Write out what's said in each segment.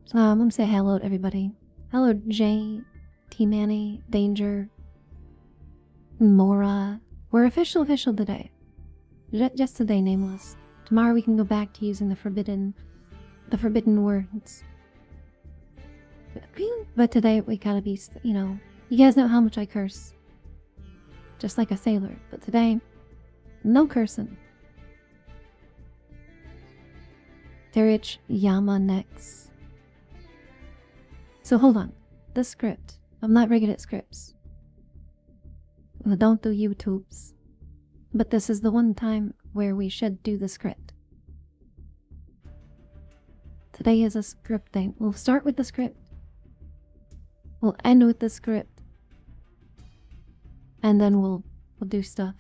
So I'm gonna say hello to everybody. Hello, Jay, T-Manny, Danger, Mora. We're official today. Just today, nameless. Tomorrow we can go back to using the forbidden words. But today we gotta be, you guys know how much I curse. Just like a sailor. But today, no cursing. Terich Yama next. So hold on. The script. I'm not very good at scripts. Well, don't do YouTubes. But this is the one time where we should do the script. Today is a script day. We'll start with the script. We'll end with the script. And then we'll do stuff.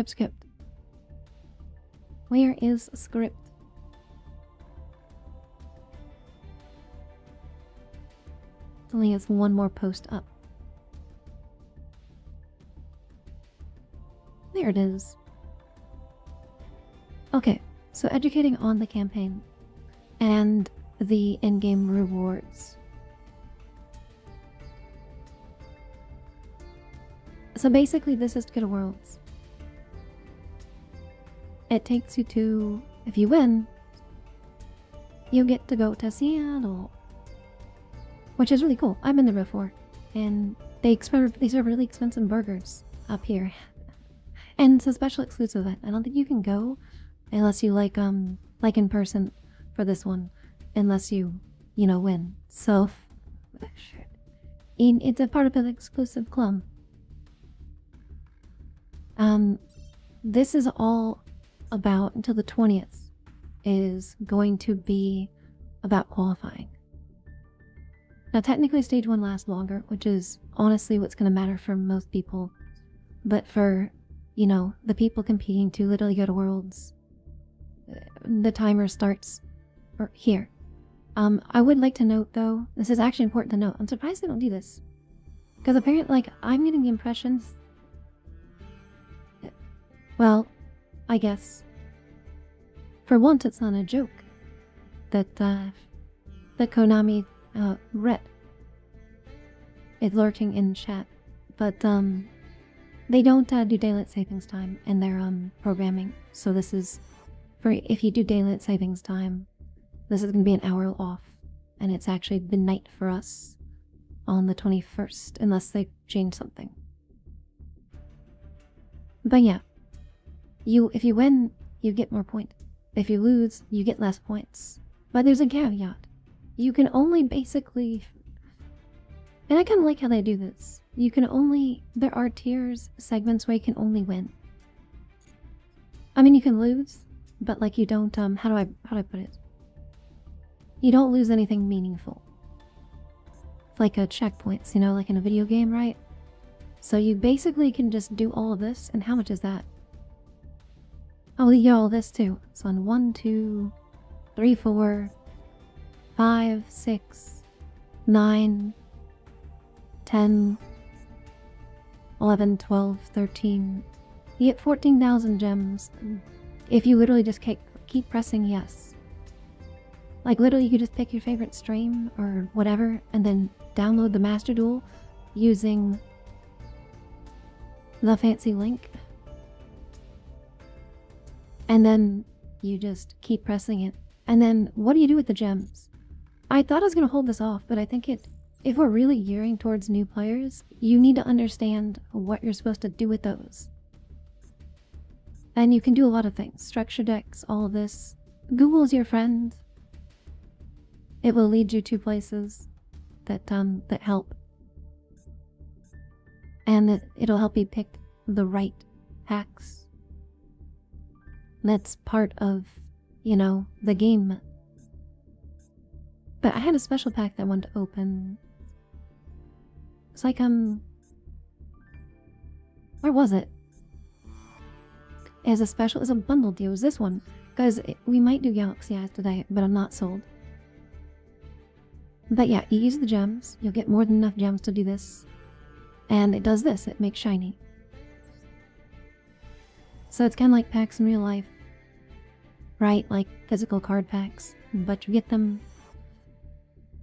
Skip. Where is script? It only has one more post up. There it is. Okay, so educating on the campaign and the in-game rewards. So basically this is Good Worlds. It takes you to, if you win, you get to go to Seattle. Which is really cool. I've been there before. And they serve really expensive burgers up here. And it's a special exclusive event. I don't think you can go unless you like in person for this one. Unless you win. So, it's a part of an exclusive club. This is all about, until the 20th, is going to be about qualifying. Now technically stage 1 lasts longer, which is honestly what's going to matter for most people. But for, the people competing to literally go to Worlds, the timer starts here. I would like to note though, this is actually important to note, I'm surprised they don't do this. Because apparently, I'm getting the impressions, well, I guess, for once it's not a joke, that Konami Rhett is lurking in chat, but they don't do daylight savings time in their programming, so this is, for if you do daylight savings time, this is going to be an hour off, and it's actually midnight for us on the 21st, unless they change something. But yeah. If you win, you get more points. If you lose, you get less points. But there's a caveat. You can only basically... And I kind of like how they do this. You can only... There are tiers, segments where you can only win. I mean, you can lose, but like you don't... How do I put it? You don't lose anything meaningful. It's like a checkpoints, like in a video game, right? So you basically can just do all of this, and how much is that? Oh, you get all this too. It's on 1, 2, 3, 4, 5, 6, 9, 10, 11, 12, 13. You get 14,000 gems if you literally just keep pressing yes. Like literally you could just pick your favorite stream or whatever and then download the Master Duel using the fancy link. And then you just keep pressing it. And then what do you do with the gems? I thought I was going to hold this off, but I think if we're really gearing towards new players, you need to understand what you're supposed to do with those. And you can do a lot of things. Structure decks, all of this. Google's your friend. It will lead you to places that help. And it'll help you pick the right hacks. That's part of, the game. But I had a special pack that I wanted to open. It's like, where was it? As a special, as a bundle deal, was this one. Because we might do Galaxy Eyes today, but I'm not sold. But yeah, you use the gems. You'll get more than enough gems to do this. And it does this, it makes shiny. So it's kind of like packs in real life, right? Like physical card packs, but you get them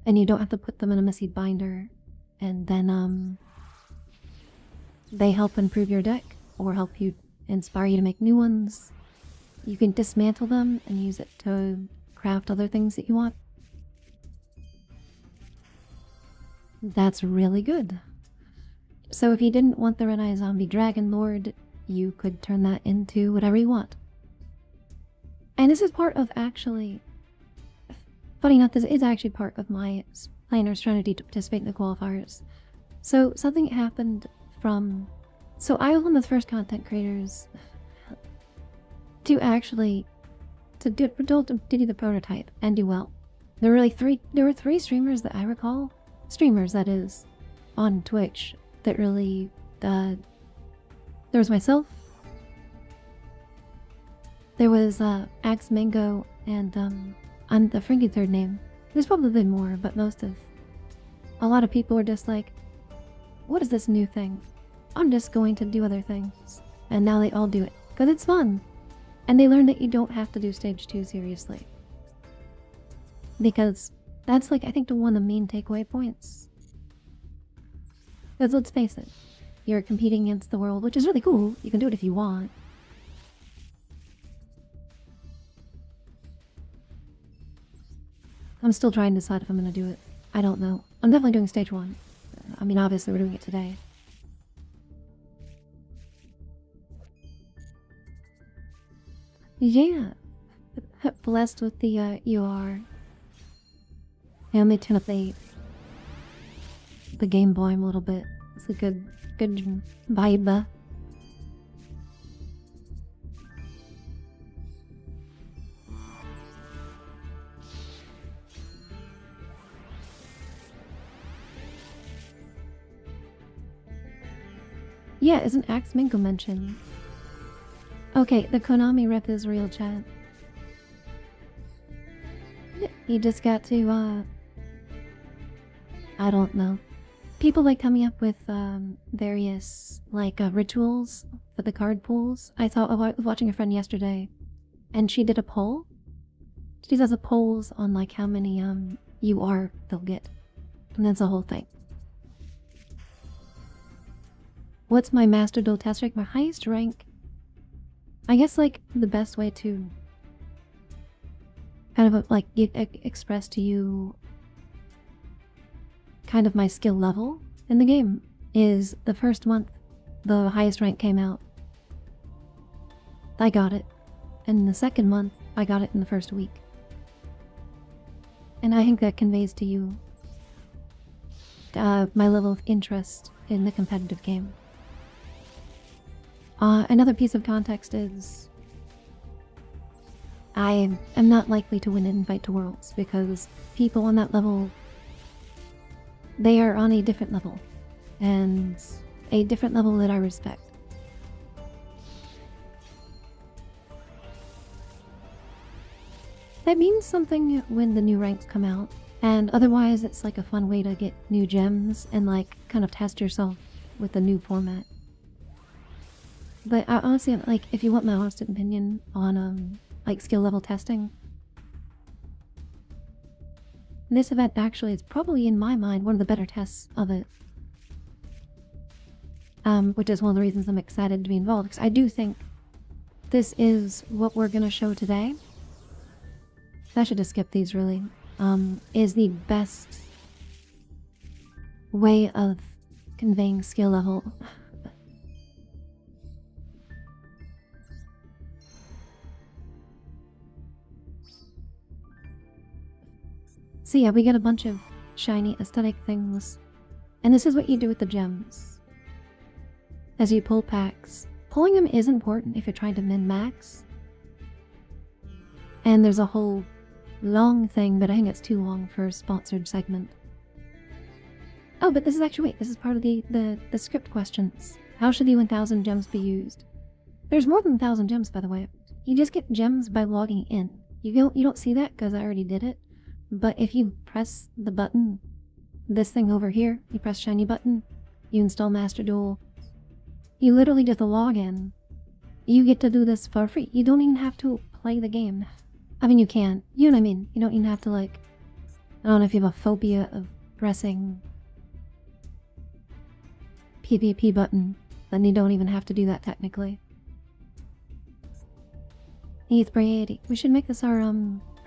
and you don't have to put them in a messy binder, and then they help improve your deck or help you inspire you to make new ones. You can dismantle them and use it to craft other things that you want. That's really good. So if you didn't want the Red Eye Zombie Dragon Lord, you could turn that into whatever you want. And this is part of actually, funny enough, this is actually part of my planner strategy to participate in the qualifiers. So something happened from, so I was one of the first content creators to actually, to do the prototype and do well. There were three streamers that I recall, streamers that is, on Twitch that really, there was myself, there was Axe Mango, and I'm the Frankie third name. There's probably more, but a lot of people were just like, what is this new thing? I'm just going to do other things. And now they all do it, because it's fun. And they learn that you don't have to do stage 2 seriously. Because that's like, I think, one of the main takeaway points. Because let's face it, you're competing against the world, which is really cool. You can do it if you want. I'm still trying to decide if I'm going to do it. I don't know. I'm definitely doing stage 1. I mean, obviously we're doing it today. Yeah. Blessed with the UR. And they turn up the game volume a little bit. It's a good vibe. Yeah, isn't Axe Minko mentioned? Okay, the Konami rep is real, chat. You just got to, I don't know. People like coming up with various like rituals for the card pools. I was watching a friend yesterday, and she did a poll. She does a polls on like how many UR they'll get, and that's the whole thing. What's my Master Duel test rank? My highest rank, I guess, like the best way to kind of like express to you kind of my skill level in the game is the first month the highest rank came out. I got it. And the second month, I got it in the first week. And I think that conveys to you my level of interest in the competitive game. Another piece of context is I am not likely to win an invite to Worlds because people on that level, they are on a different level, and a different level that I respect. That means something when the new ranks come out, and otherwise it's like a fun way to get new gems and like kind of test yourself with a new format. But I honestly, like, if you want my honest opinion on like skill level testing, this event actually is probably, in my mind, one of the better tests of it. Which is one of the reasons I'm excited to be involved, because I do think this is what we're gonna show today. I should just skip these, really. Is the best way of conveying skill level. So yeah, we get a bunch of shiny aesthetic things. And this is what you do with the gems. As you pull packs. Pulling them is important if you're trying to min-max. And there's a whole long thing, but I think it's too long for a sponsored segment. Oh, but this is actually, wait, this is part of the script questions. How should the 1000 gems be used? There's more than 1000 gems, by the way. You just get gems by logging in. You don't see that because I already did it. But if you press the button, this thing over here, you press shiny button, You install Master Duel. You literally just log in. You get to do this for free. You don't even have to play the game. I mean, you can. You know what I mean? You don't even have to, like... I don't know if you have a phobia of pressing PvP button. Then you don't even have to do that technically. ETH Brady. We should make this our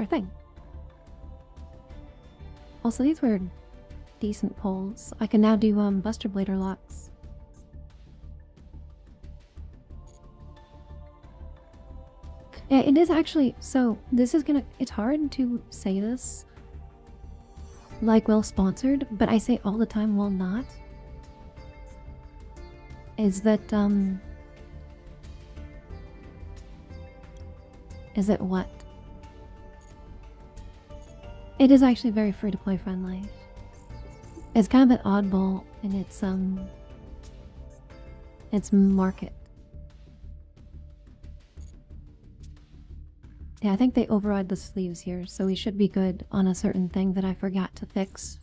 thing. Also, these were decent pulls. I can now do Buster Blader locks. Yeah, it is actually, so this is gonna, it's hard to say this like well sponsored, but I say all the time while not. Is that what? It is actually very free to play friendly. It's kind of an oddball in its market. Yeah, I think they override the sleeves here, so we should be good on a certain thing that I forgot to fix.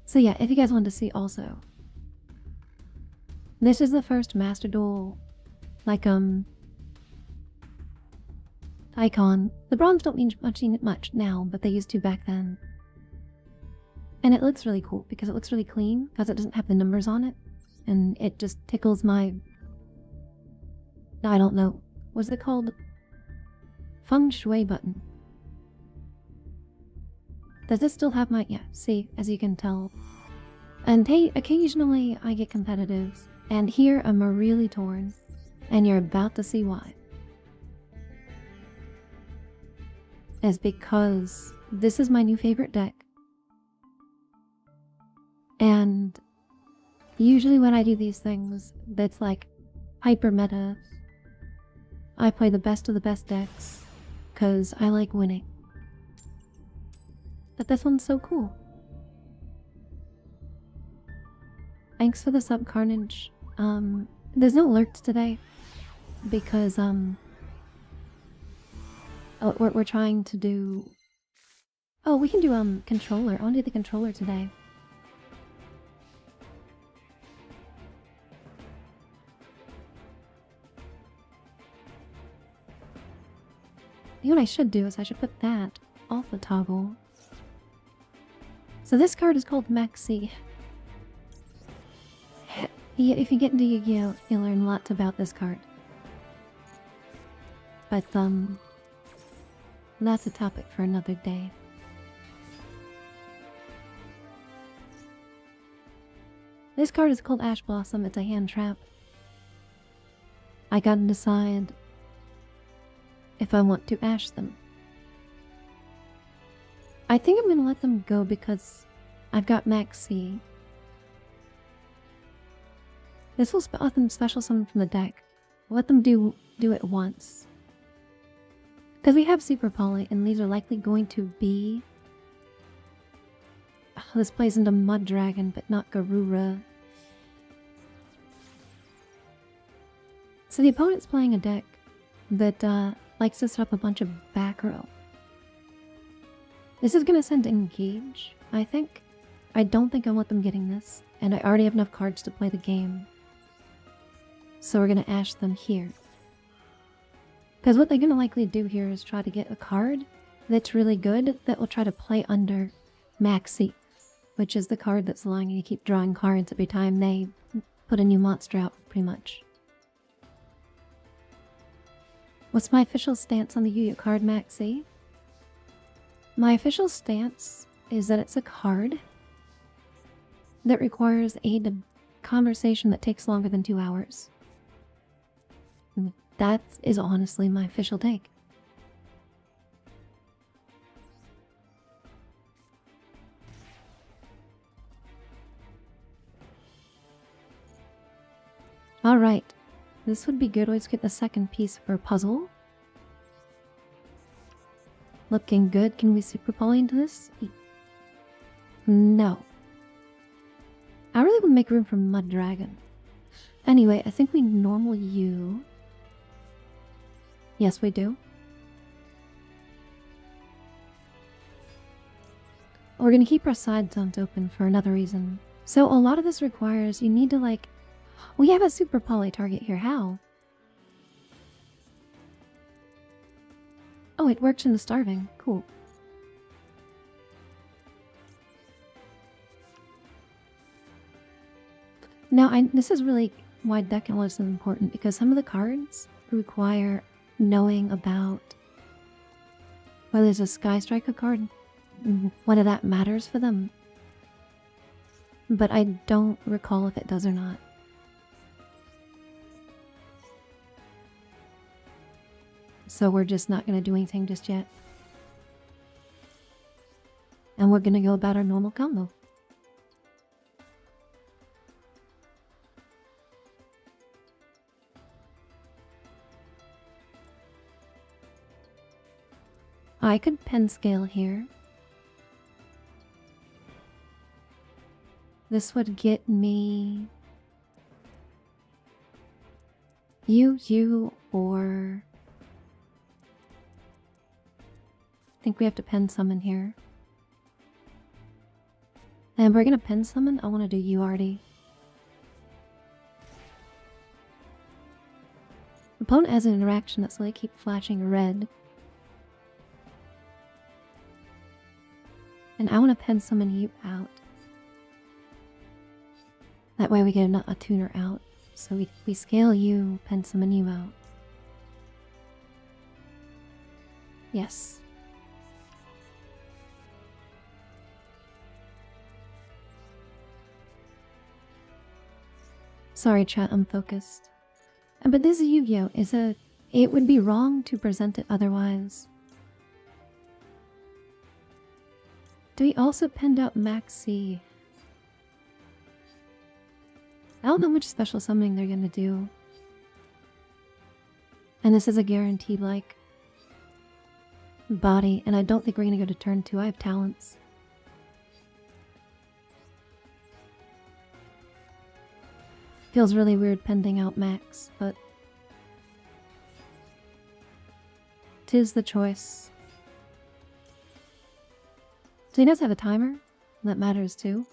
So yeah, if you guys want to see also, this is the first Master Duel, like, icon. The bronze don't mean much now, but they used to back then. And it looks really cool because it looks really clean because it doesn't have the numbers on it. And it just tickles my... I don't know. What's it called? Feng Shui button. Does this still have my... Yeah, see, as you can tell. And hey, occasionally I get competitive. And here I'm really torn. And you're about to see why. Is because this is my new favorite deck. And usually when I do these things, that's like hyper meta. I play the best of the best decks because I like winning. But this one's so cool. Thanks for the sub, Carnage. There's no alerts today because we're trying to do... Oh, we can do controller. I want to do the controller today. You know what I should do is I should put that off the toggle. So this card is called Maxi. If you get into Yu-Gi-Oh, you'll learn lots about this card. But that's a topic for another day. This card is called Ash Blossom. It's a hand trap. I gotta decide if I want to ash them. I think I'm gonna let them go because I've got Maxi. This will let them special summon from the deck. Let them do it once. Because we have Super Poly, and these are likely going to be... Oh, this plays into Mud Dragon, but not Garura. So the opponent's playing a deck that likes to set up a bunch of back row. This is going to send Engage, I think. I don't think I want them getting this, and I already have enough cards to play the game. So we're going to ash them here. Because what they're going to likely do here is try to get a card that's really good that will try to play under Maxi, which is the card that's allowing you to keep drawing cards every time they put a new monster out, pretty much. What's my official stance on the Yu-Gi-Oh card Maxi? My official stance is that it's a card that requires a conversation that takes longer than 2 hours. That is honestly my official take. Alright, this would be good. Let's get the second piece for a puzzle. Looking good. Can we super poly into this? No. I really would make room for Mud Dragon. Anyway, I think we normal you. Yes, we do. we're gonna keep our side zones open for another reason. So a lot of this requires you need to like, we have a super poly target here. How? Oh, it works in the starving. Cool. Now, this is really why deck analysis is important, because some of the cards require knowing about whether there's a Sky Striker card, whether that matters for them. But I don't recall if it does or not. So we're just not going to do anything just yet. And we're going to go about our normal combo. I could pen scale here. This would get me you, or I think we have to pen summon here. And we're gonna pen summon. I want to do you already. Opponent has an interaction that's like keep flashing red. And I want to pen summon you out. That way we get a tuner out. So we scale you, pen summon you out. Yes. Sorry chat, I'm focused. But this Yu-Gi-Oh! It would be wrong to present it otherwise. Do we also penned out Maxi? I don't know how much special summoning they're gonna do. And this is a guaranteed, like, body, and I don't think we're gonna go to turn 2. I have talents. Feels really weird pending out Max, but 'tis the choice. So he does have a timer. That matters too.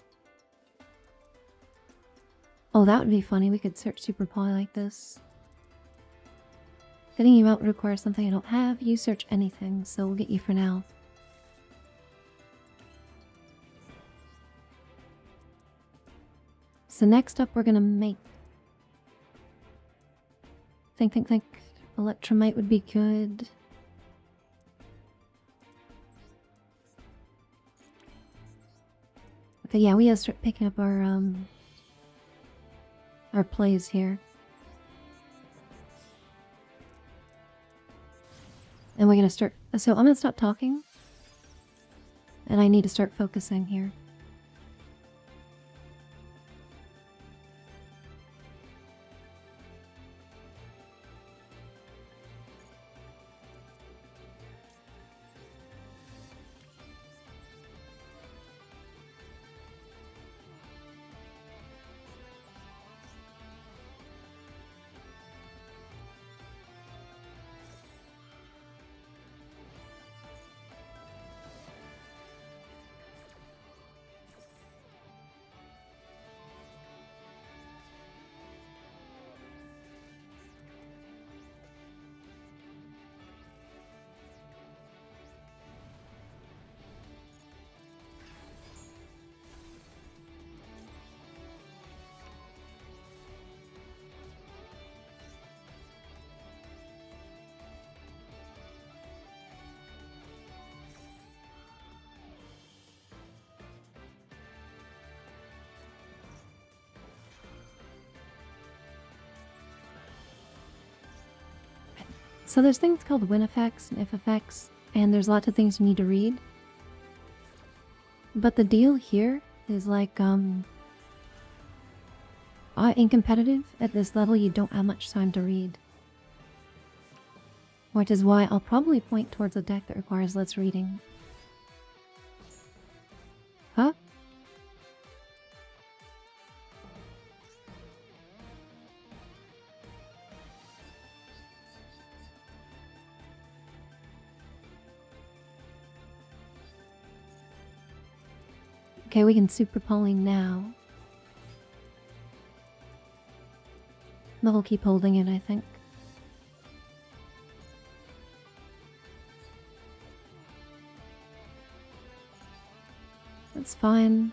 Oh, that would be funny. We could search Super Poly like this. Getting you out would require something I don't have. You search anything, so we'll get you for now. So next up, we're gonna make. Think. Electromite would be good. Okay, yeah, we gotta start picking up our plays here. And we're gonna start, so I'm gonna stop talking. And I need to start focusing here. So there's things called win effects and if effects, and there's lots of things you need to read. But the deal here is like, in competitive, at this level, you don't have much time to read. Which is why I'll probably point towards a deck that requires less reading. Huh? Okay, we can super Pauline now. But we'll keep holding it, I think. That's fine.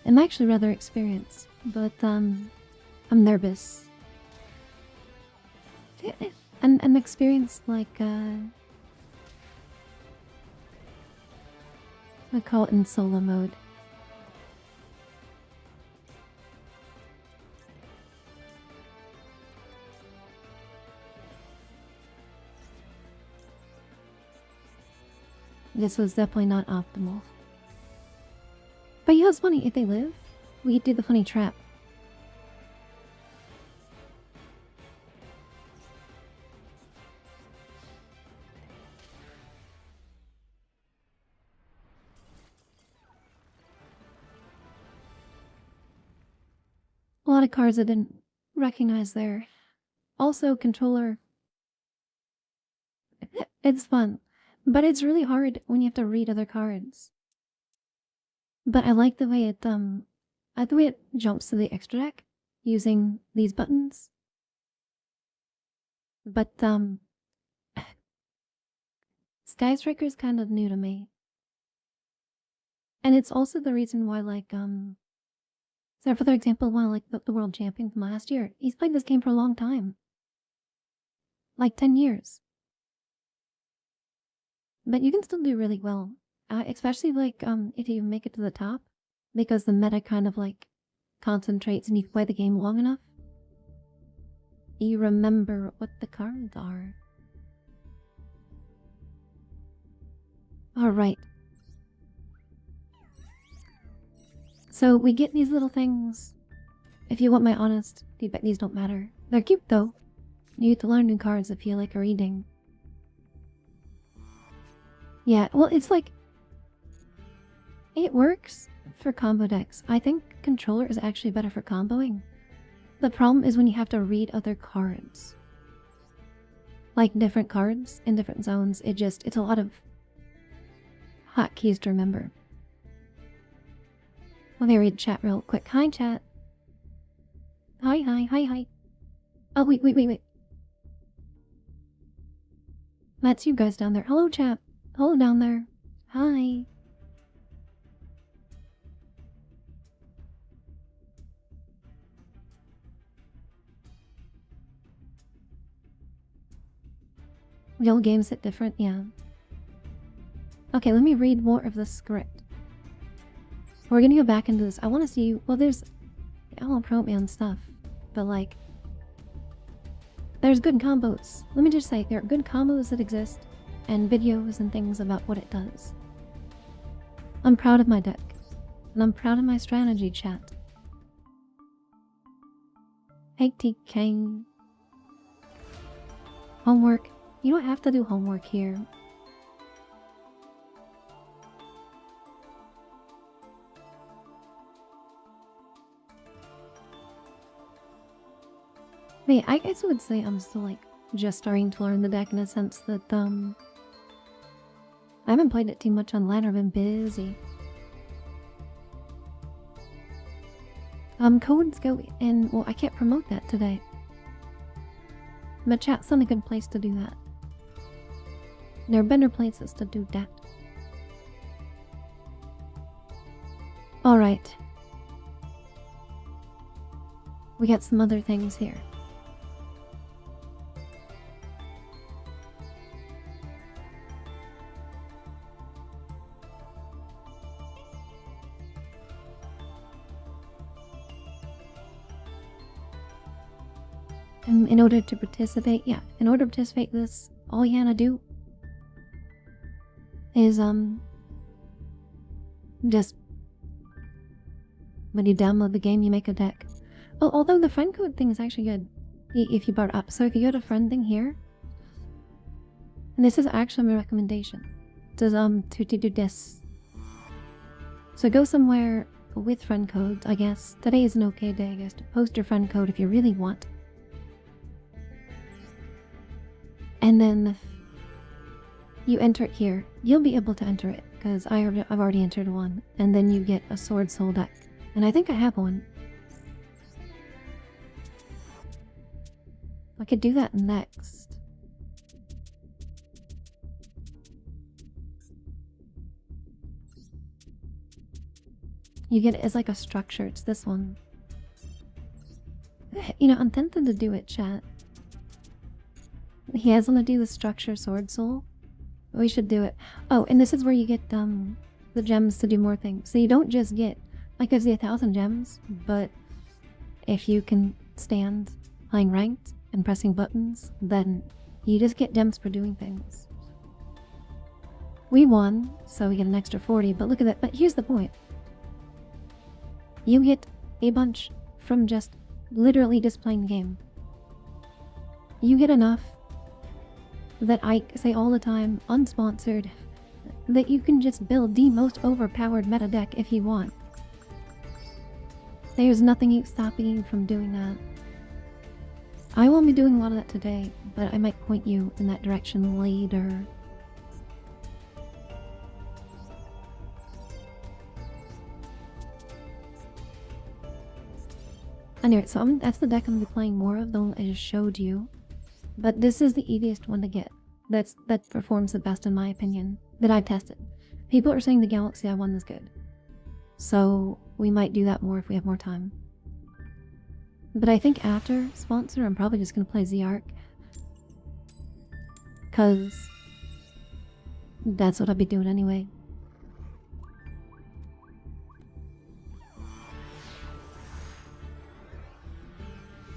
I'm actually rather experienced, but I'm nervous. I'm experienced like I call it in solo mode. This was definitely not optimal. But yeah, it's funny. If they live, we do the funny trap. A lot of cards I didn't recognize there. Also, controller. It's fun, but it's really hard when you have to read other cards. But I like the way it jumps to the extra deck using these buttons. But Sky Striker is kind of new to me. And it's also the reason why, like, so for example, why, like, the world champion from last year, he's played this game for a long time. Like 10 years. But you can still do really well. Especially, like, if you make it to the top. Because the meta kind of, like, concentrates and you play the game long enough. You remember what the cards are. Alright. So we get these little things. If you want my honest feedback, these don't matter. They're cute though. You get to learn new cards that feel like a reading. Yeah, well, it's like... It works for combo decks. I think controller is actually better for comboing. The problem is when you have to read other cards. Like different cards in different zones. It's a lot of hotkeys to remember. Let me read chat real quick. Hi, chat. Hi. Oh, wait. That's you guys down there. Hello, chat. Hello down there. Hi. Real games hit different, yeah. Okay, let me read more of the script. We're gonna go back into this. I want to see. Well, there's all pro man stuff, but like, there's good combos. Let me just say, there are good combos that exist, and videos and things about what it does. I'm proud of my deck, and I'm proud of my strategy, chat. Hey, TK. Homework. You don't have to do homework here. Wait, I guess I would say I'm still like just starting to learn the deck in a sense that I haven't played it too much on LAN. I've been busy. Codes go in. Well, I can't promote that today. But chat's not a good place to do that. There are better places to do that. Alright. We got some other things here. In order to participate, in order to participate in this, all you gotta do is, just when you download the game, you make a deck. Oh, although the friend code thing is actually good if you bar it up. So if you go to friend thing here, and this is actually my recommendation. It says, to do this. So go somewhere with friend codes, I guess. Today is an okay day, I guess, to post your friend code if you really want. And then you enter it here. You'll be able to enter it because I've already entered one. And then you get a sword soul deck. And I think I have one. I could do that next. You get it as like a structure. It's this one. You know, I'm tempted to do it, chat. He has want to do the structure sword soul. We should do it. Oh, and this is where you get the gems to do more things. So you don't just get like gives you 1,000 gems, but if you can stand playing ranked and pressing buttons, then you just get gems for doing things. We won, so we get an extra 40, but look at that. But here's the point. You get a bunch from just literally just playing the game. You get enough that I say all the time, unsponsored, that you can just build the most overpowered meta deck if you want. There's nothing stopping you from doing that. I won't be doing a lot of that today, but I might point you in that direction later. Anyway, so that's the deck I'm going to be playing more of, the one I just showed you. But this is the easiest one to get. That performs the best in my opinion, that I've tested. People are saying the Galaxy I1 is good. So we might do that more if we have more time. But I think after sponsor, I'm probably just going to play Z-Arc. Because that's what I'll be doing anyway.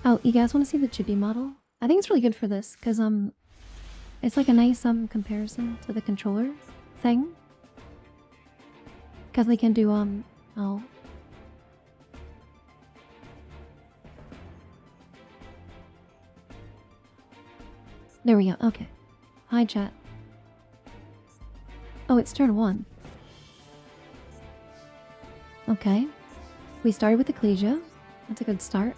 Oh, you guys want to see the chibi model? I think it's really good for this, because it's like a nice comparison to the controller thing. Because they can do, oh. There we go, okay. Hi, chat. Oh, it's turn 1. Okay. We started with Ecclesia. That's a good start.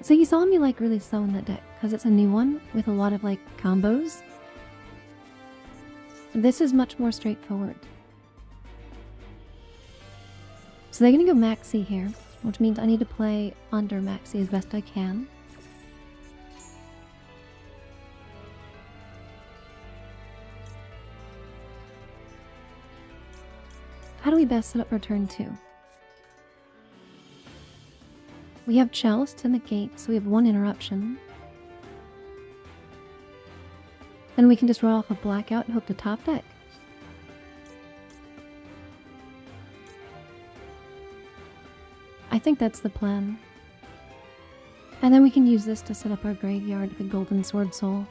So you saw me like really slow in that deck because it's a new one with a lot of like combos. This is much more straightforward. So they're gonna go Maxi here, which means I need to play under Maxi as best I can. How do we best set up our turn 2? We have Chalice to negate, so we have 1 interruption. Then we can just roll off a Blackout and hope to top deck. I think that's the plan. And then we can use this to set up our graveyard with a Golden Sword Soul.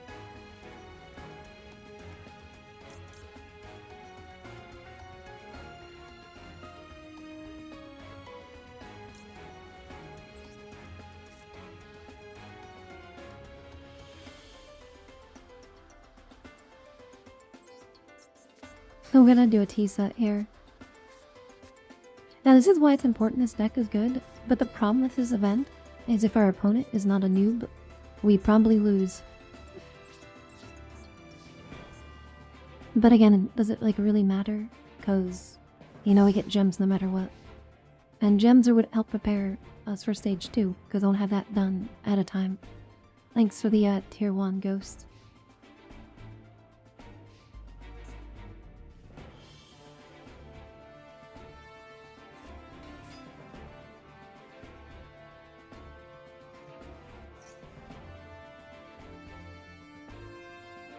So we're gonna do a T-set here. Now this is why it's important this deck is good, but the problem with this event is if our opponent is not a noob, we probably lose. But again, does it like really matter? Because, you know, we get gems no matter what. And gems are what help prepare us for stage 2, because I won't have that done at a time. Thanks for the tier 1 ghost.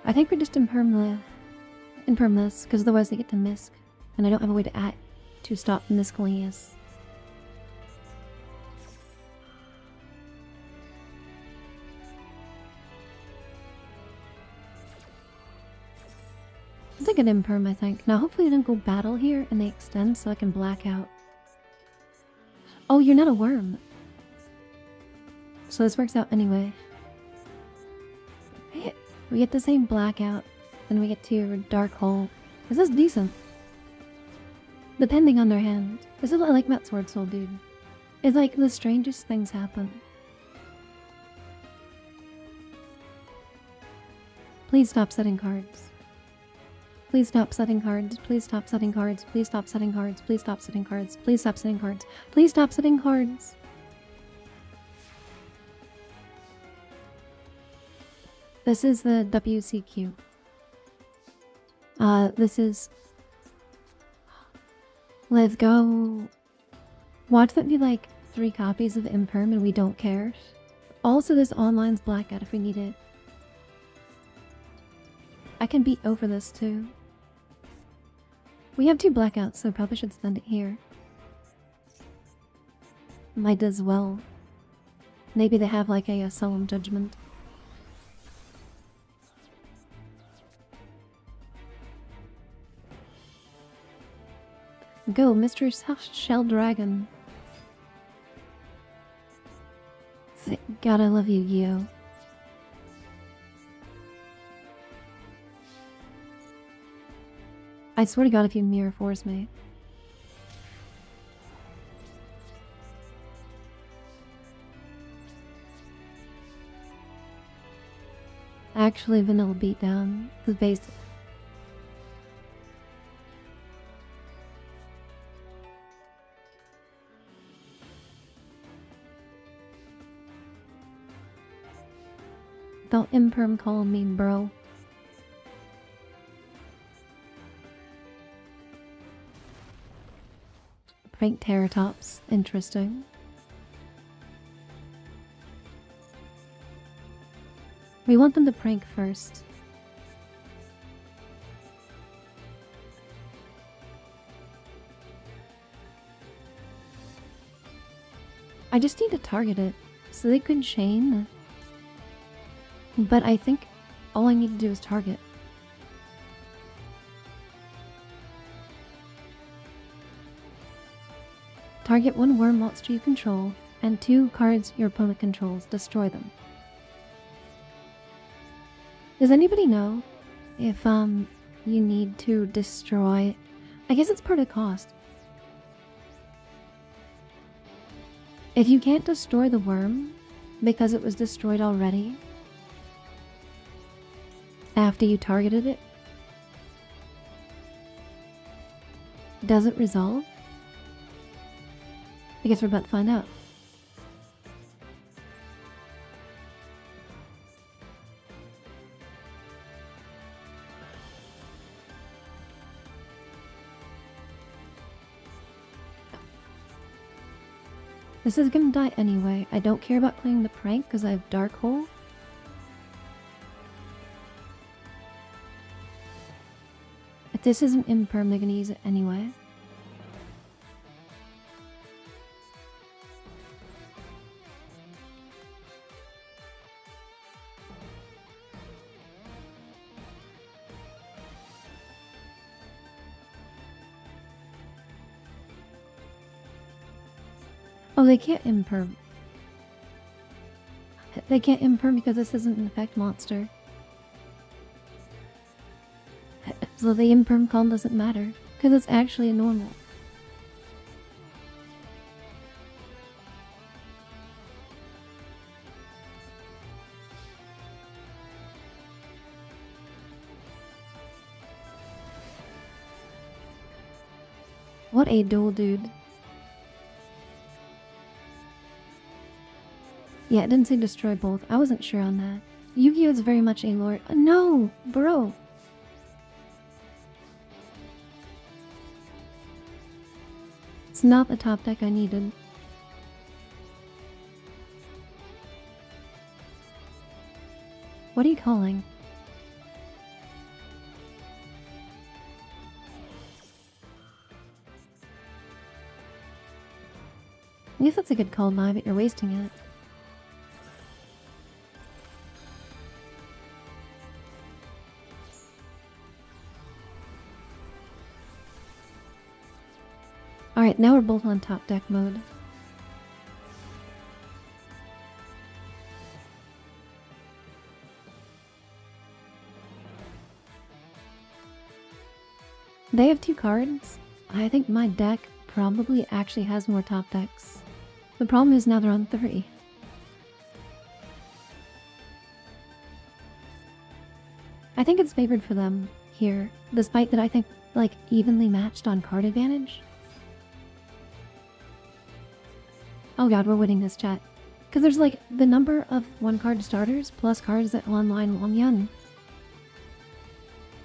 I think we're just imperm this, because otherwise they get to misc, and I don't have a way to stop miscellaneous. It's a good imperm, I think. Now hopefully they don't go battle here and they extend so I can black out. Oh, you're not a worm. So this works out anyway. We get the same blackout, then we get to your dark hole. This is decent. Depending on their hand. This is what I like about Sword Soul, dude. It's like the strangest things happen. Please stop setting cards. Please stop setting cards. Please stop setting cards. Please stop setting cards. Please stop setting cards. Please stop setting cards. Please stop setting cards. This is the WCQ. This is... Let's go... Watch that be like 3 copies of Imperm and we don't care. Also, this online's blackout if we need it. I can beat over this too. We have 2 blackouts, so probably should send it here. Might as well. Maybe they have like a solemn judgment. Go, Mr. Shell Dragon. God, I love you, Yo. I swear to God, if you mirror force me. Actually, vanilla beatdown. The basic. Don't imperm call me, bro. Prank Teratops. Interesting. We want them to prank first. I just need to target it so they could chain. But I think all I need to do is target. Target 1 worm monster you control, and 2 cards your opponent controls. Destroy them. Does anybody know if you need to destroy... I guess it's part of the cost. If you can't destroy the worm because it was destroyed already after you targeted it, does it resolve? I guess we're about to find out. This is gonna die anyway. I don't care about playing the prank because I have Dark Hole. If this isn't imperm, they're gonna use it anyway. Oh, they can't imperm. They can't imperm because this isn't an effect monster. So the imperm con doesn't matter, because it's actually a normal. What a duel, dude. Yeah, it didn't say destroy both. I wasn't sure on that. Yu-Gi-Oh! Is very much a lore. No, bro. It's not the top deck I needed. What are you calling? I guess that's a good call, Mai, but you're wasting it. Alright, now we're both on top deck mode. They have 2 cards. I think my deck probably actually has more top decks. The problem is now they're on 3. I think it's favored for them here, despite that I think, like, evenly matched on card advantage. Oh god, we're winning this, chat. Because there's, like, the number of 1-card starters plus cards that online Wang Yun.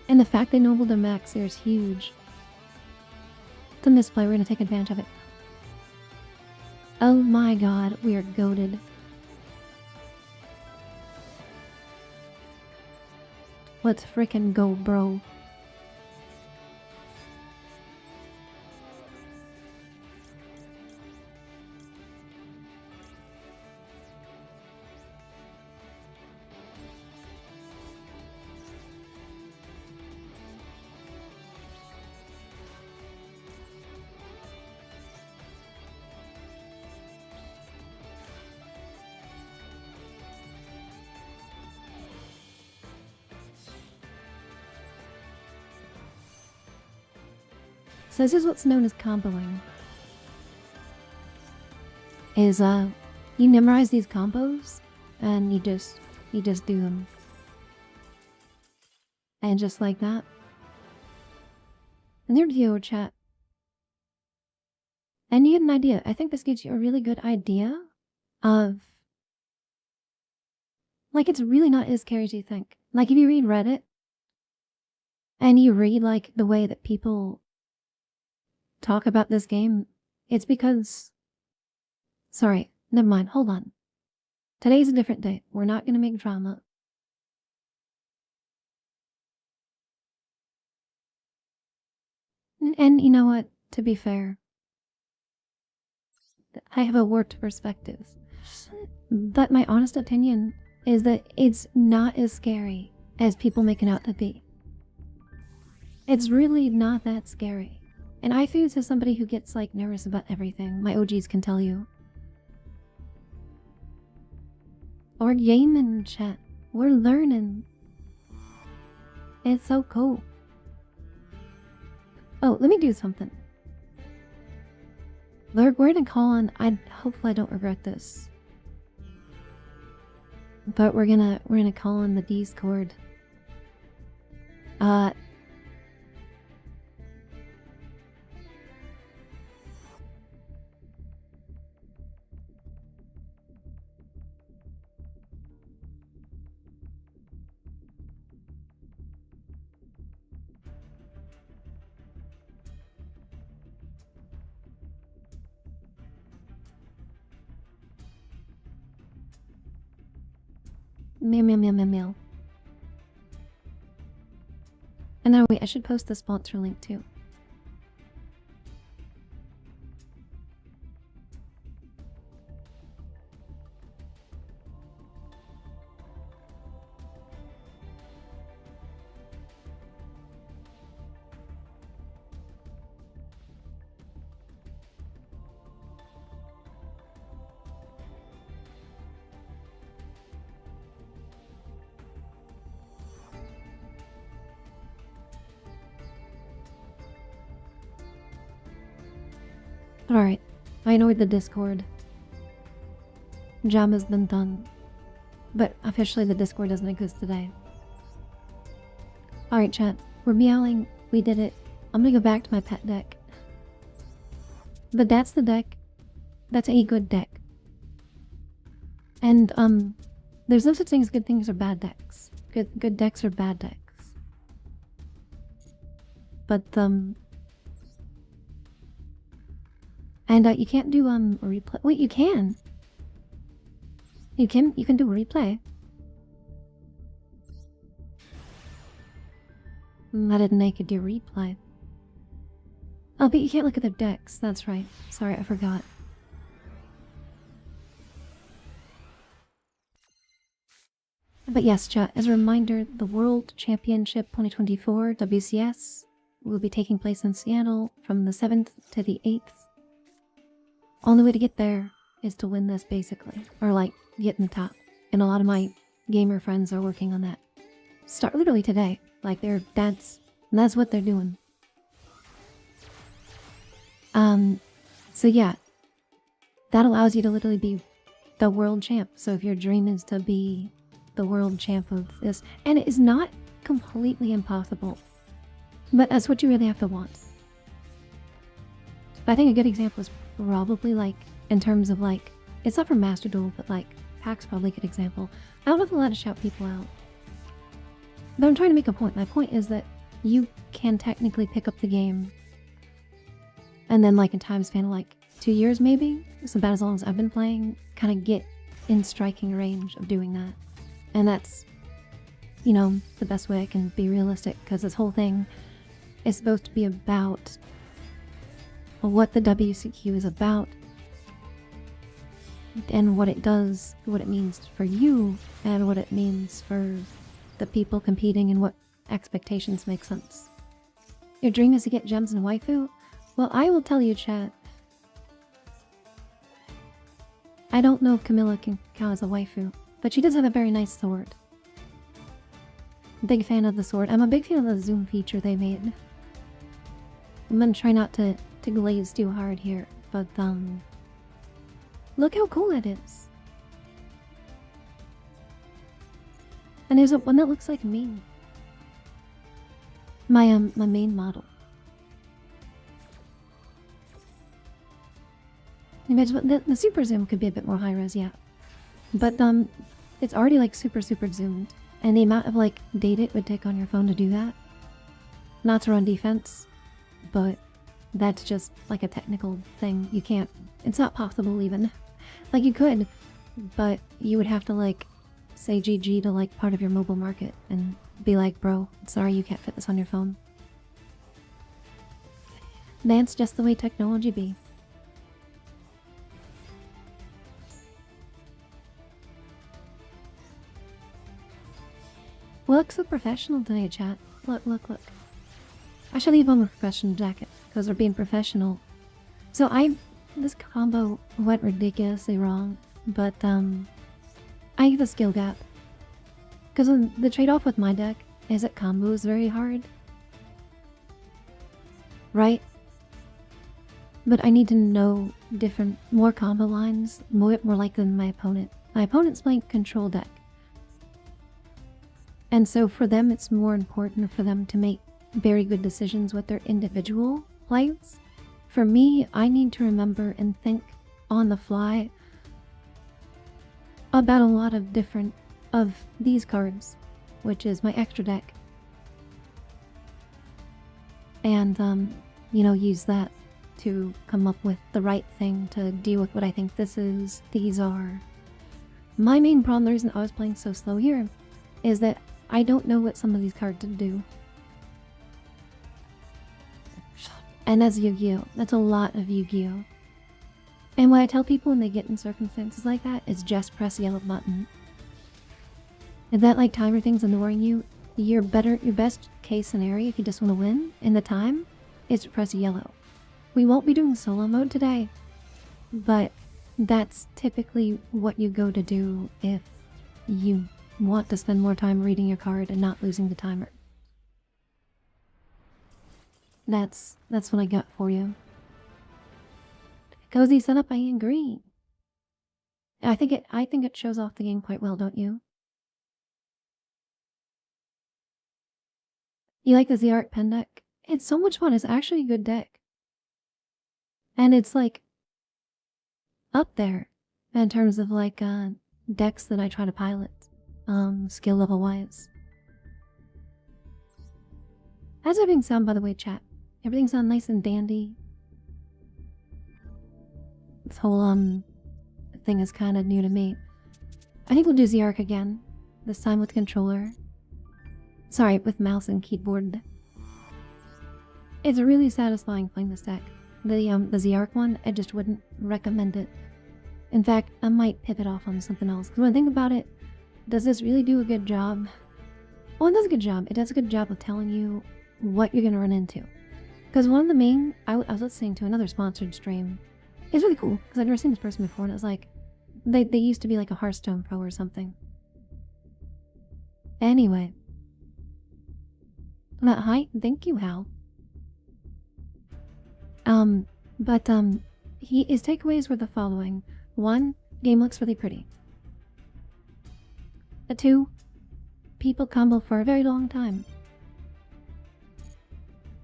And the fact they nobled their max here is huge. It's a misplay, we're gonna take advantage of it. Oh my god, we are goated. Let's frickin' go, bro. So this is what's known as comboing. Is you memorize these combos and you just do them. And just like that. And there's your chat. And you get an idea. I think this gives you a really good idea of, like, it's really not as scary as you think. Like, if you read Reddit and you read, like, the way that people talk about this game, it's because... Sorry, never mind, hold on. Today's a different day. We're not gonna make drama. And you know what? To be fair, I have a warped perspective. But my honest opinion is that it's not as scary as people make it out to be. It's really not that scary. And I feel as somebody who gets, like, nervous about everything. My OGs can tell you. Or gaming, chat. We're learning. It's so cool. Oh, let me do something. Lurk, we're gonna call on... hopefully I don't regret this. But we're gonna call on the Discord. Meow, meow, meow, meow, meow. And now wait, I should post the sponsor link too. Alright, I annoyed the Discord. Job has been done. But officially the Discord doesn't exist today. Alright chat, we're meowing, we did it. I'm gonna go back to my pet deck. But that's the deck. That's a good deck. And there's no such thing as good things or bad decks. Good decks or bad decks. But and you can't do a replay. Wait, you can. You can do a replay. I didn't make it do replay. Oh, but you can't look at their decks. That's right. Sorry, I forgot. But yes, chat, as a reminder, the World Championship 2024 WCS will be taking place in Seattle from the 7th to the 8th. Only way to get there is to win this, basically. Or, like, get in the top. And a lot of my gamer friends are working on that. Start literally today. Like, that's what they're doing. So yeah. That allows you to literally be the world champ. So if your dream is to be the world champ of this, and it is not completely impossible, but that's what you really have to want. I think a good example is probably, like, in terms of, like, it's not for Master Duel, but, like, Pack's probably a good example. I don't know if I'm allowed to shout people out, but I'm trying to make a point. My point is that you can technically pick up the game, and then, like, in time span of, like, 2 years maybe, it's about as long as I've been playing, kind of get in striking range of doing that. And that's, you know, the best way I can be realistic, because this whole thing is supposed to be about what the WCQ is about, and what it does, what it means for you, and what it means for the people competing, and what expectations make sense. Your dream is to get gems and waifu? Well, I will tell you, chat, I don't know if Camilla can count as a waifu, but she does have a very nice sword. Big fan of the sword. I'm a big fan of the zoom feature they made. I'm gonna try not to glaze too hard here, but look how cool it is. And there's one that looks like me. My main model. The super zoom could be a bit more high res, yeah. But it's already like super zoomed, and the amount of like data it would take on your phone to do that. Not to run defense, but that's just like a technical thing. You can't. It's not possible even. Like you could, but you would have to like say GG to like part of your mobile market and be like, bro, sorry you can't fit this on your phone. That's just the way technology be. We look so professional today, chat. Look. I should leave on a professional jacket, because we're being professional. So this combo went ridiculously wrong, but I have a skill gap. Because the trade-off with my deck is that combo is very hard. Right? But I need to know more combo lines, more likely than my opponent. My opponent's playing control deck. And so for them, it's more important for them to make very good decisions with their individual plays. For me, I need to remember and think on the fly about a lot of different of these cards, which is my extra deck. And, you know, use that to come up with the right thing to deal with what I think these are. My main problem, the reason I was playing so slow here, is that I don't know what some of these cards do. And that's Yu-Gi-Oh! That's a lot of Yu-Gi-Oh! And what I tell people when they get in circumstances like that is just press the yellow button. If that like timer thing's annoying you, your best case scenario if you just want to win in the time is to press yellow. We won't be doing solo mode today, but that's typically what you go to do if you want to spend more time reading your card and not losing the timer. That's what I got for you. Cozy setup, I agree. I think it shows off the game quite well, don't you? You like the Z-Art pen deck? It's so much fun. It's actually a good deck. And it's like up there in terms of like decks that I try to pilot, skill level wise. How's everything sound, by the way, chat? Everything sound nice and dandy? This whole thing is kind of new to me. I think we'll do the arc again, this time with controller. Sorry, with mouse and keyboard. It's really satisfying playing this deck. The Zark one, I just wouldn't recommend it. In fact, I might pivot off on something else. Because when I think about it, does this really do a good job? Well, it does a good job. It does a good job of telling you what you're going to run into. Because one of the main... I was listening to another sponsored stream. It's really cool, because I've never seen this person before, and it was like... They used to be like a Hearthstone pro or something. Anyway. Hi, thank you, Hal. His takeaways were the following. 1, game looks really pretty. 2, people combo for a very long time.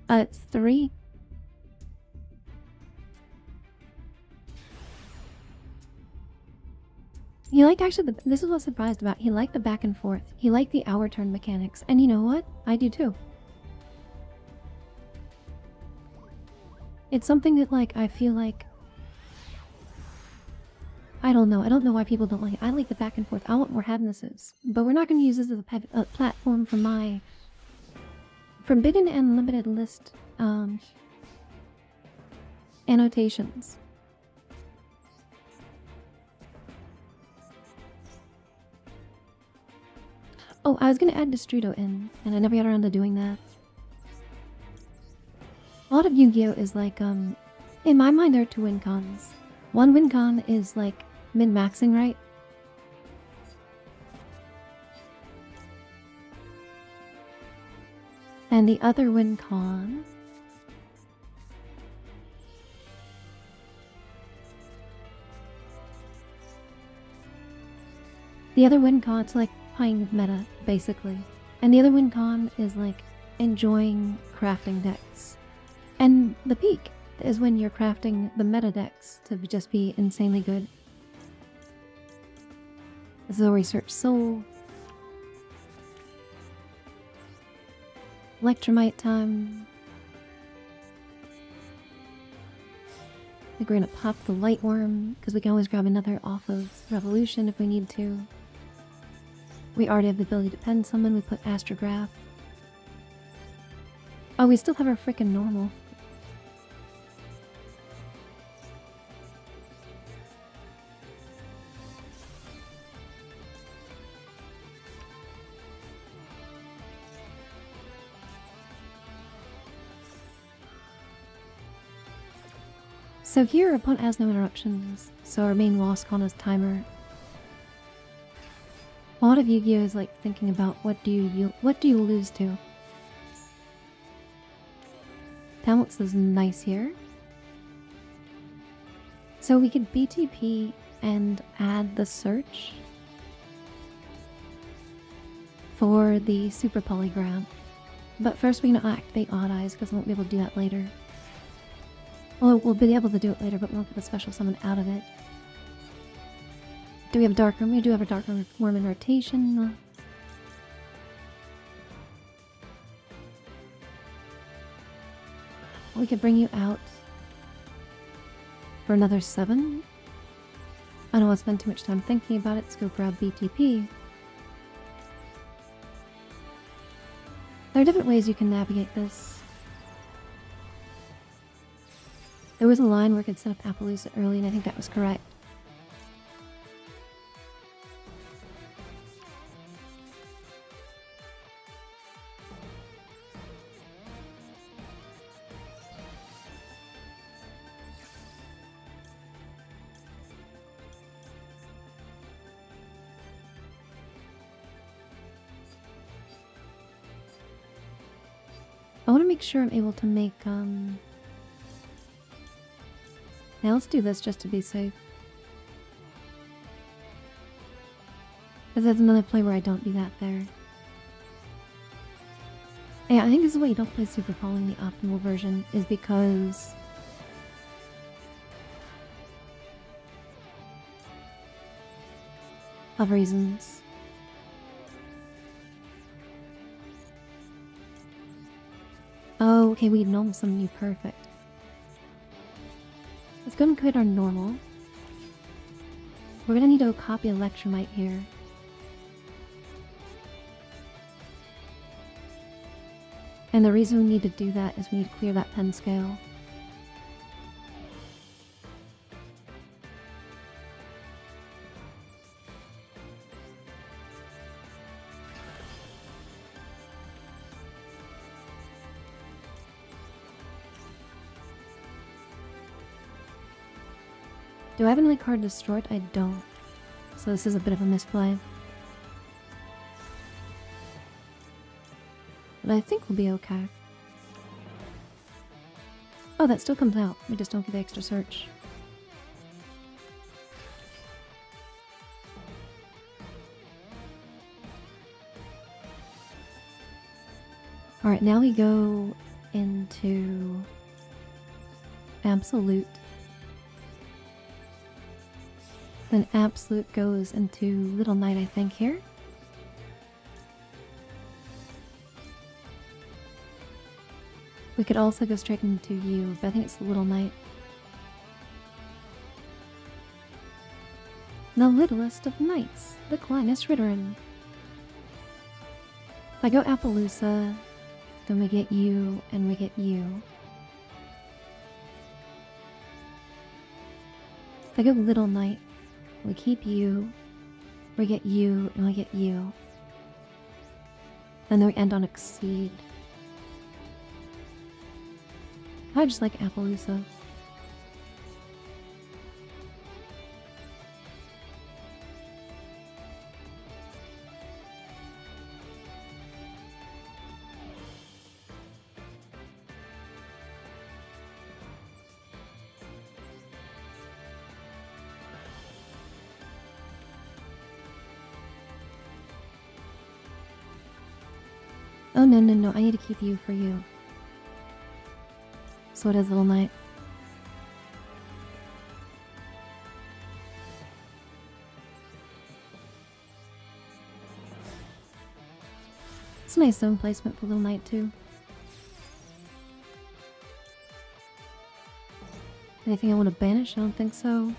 3, he liked actually this is what I was surprised about. He liked the back and forth. He liked the hour turn mechanics. And you know what? I do too. It's something that like I feel like I don't know why people don't like it. I like the back and forth. I want more Hadnesses. But we're not going to use this as a platform for my forbidden and limited list annotations. Oh, I was going to add Distrito in, and I never got around to doing that. A lot of Yu-Gi-Oh! Is like, in my mind there are 2 win cons. One win con is like min-maxing, right? And the other win con... The other win con is like playing meta, basically. And the other win con is like enjoying crafting decks. And the peak is when you're crafting the meta decks to just be insanely good. So Research Soul. Electromite time. I think we're gonna pop the Light Worm, because we can always grab another off of Revolution if we need to. We already have the ability to pen summon, we put Astrograph. Oh, we still have our frickin' normal. So here, opponent has no interruptions, so our main loss con is timer. A lot of Yu-Gi-Oh! Is like thinking about what do you lose to? Talents is nice here. So we could BTP and add the search for the super polygram. But first we're gonna activate Odd Eyes because we won't be able to do that later. Well, we'll be able to do it later, but we won't get a special summon out of it. Do we have Dark Room? We do have a Dark Worm in rotation. We could bring you out for another 7. I don't want to spend too much time thinking about it. Let's go grab BTP. There are different ways you can navigate this. There was a line where I could set up Appaloosa early, and I think that was correct. I want to make sure I'm able to make, Now let's do this just to be safe. Because that's another play where I don't do that there. Yeah, I think this is why you don't play Super Poly in the optimal version, is because of reasons. Oh, okay, we know some new perfect. Let's go and create our normal. We're gonna need to copy electrolyte here. And the reason we need to do that is we need to clear that pen scale. Do I have another card destroyed? I don't. So this is a bit of a misplay. But I think we'll be okay. Oh, that still comes out. We just don't get the extra search. Alright, now we go into absolute. Then absolute goes into Little Knight, I think, here. We could also go straight into you, but I think it's Little Knight. The littlest of knights, the Clinus Ritterin. If I go Appaloosa, then we get you, and we get you. If I go Little Knight, we keep you, we get you, and we get you. Then we end on Exceed. I just like Appaloosa. Oh, no, I need to keep you for you. So it is Little Knight. It's a nice zone placement for Little Knight too. Anything I want to banish? I don't think so.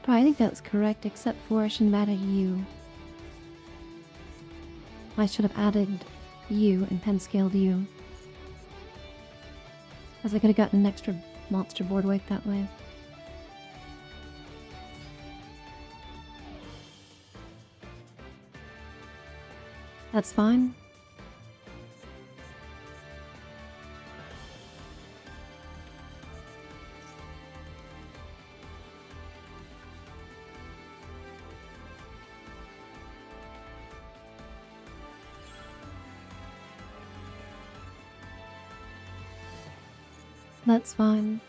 Probably, I think that's correct, except for I shouldn't have added you. I should have added you and pen scaled you. As I could have gotten an extra monster board weight that way. That's fine. That's fine.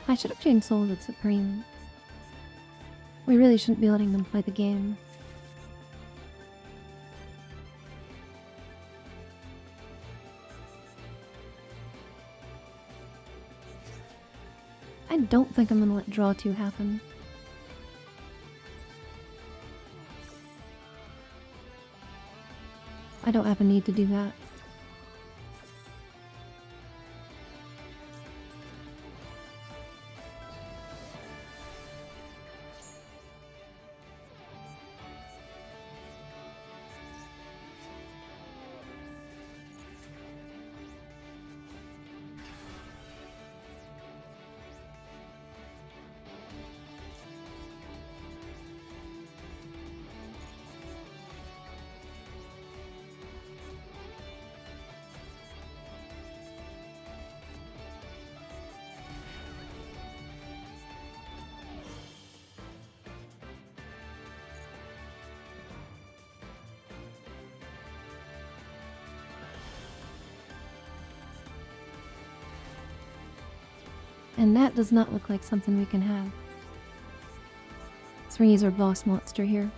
I should have changed Soul to Supreme. We really shouldn't be letting them play the game. I don't think I'm gonna let draw 2 happen. I don't have a need to do that. And that does not look like something we can have. Let's raise our boss monster here.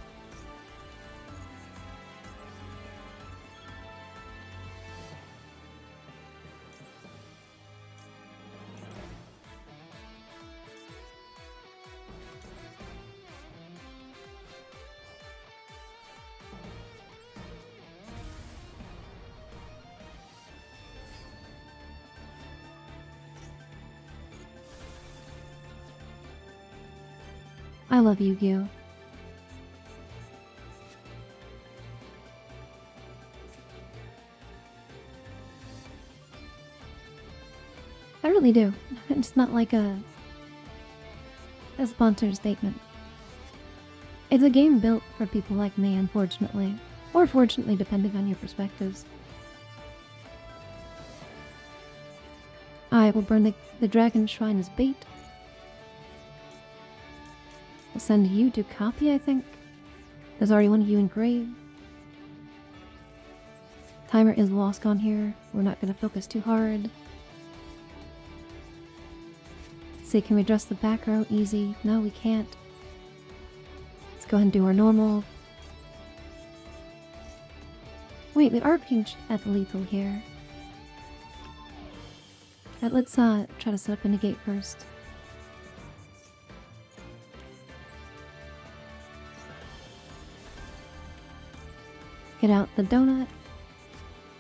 I love Yu-Gi-Oh! I really do. It's not like a sponsored statement. It's a game built for people like me, unfortunately. Or fortunately, depending on your perspectives. I will burn the dragon shrine as bait. We'll send you to copy, I think. There's already one of you engraved. Timer is lost on here. We're not going to focus too hard. See, can we adjust the back row? Easy. No, we can't. Let's go ahead and do our normal. Wait, we are being at lethal here. Let's try to set up a negate first. Get out the donut.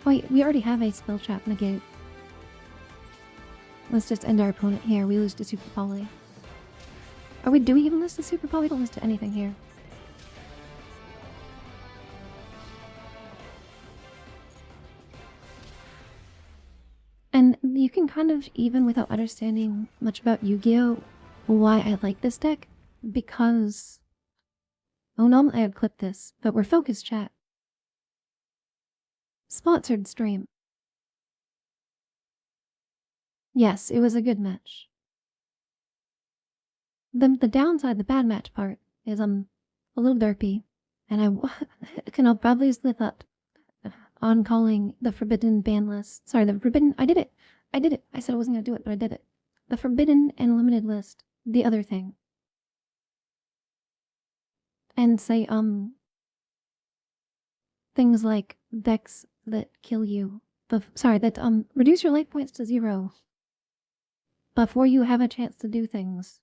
Wait, we already have a spell trap negate. Let's just end our opponent here. We lose to Super Poly. Do we even lose to Super Poly? We don't lose to anything here. And you can kind of, even without understanding much about Yu-Gi-Oh, why I like this deck. Because... oh, normally I would clip this, but we're focused, chat. Sponsored stream. Yes, it was a good match. The downside, the bad match part, is I'm a little derpy, and I can probably slip up on calling the forbidden ban list. Sorry, the forbidden. I did it. I said I wasn't gonna do it, but I did it. The forbidden and limited list. The other thing. And say things like decks that kill you. That reduce your life points to 0 before you have a chance to do things.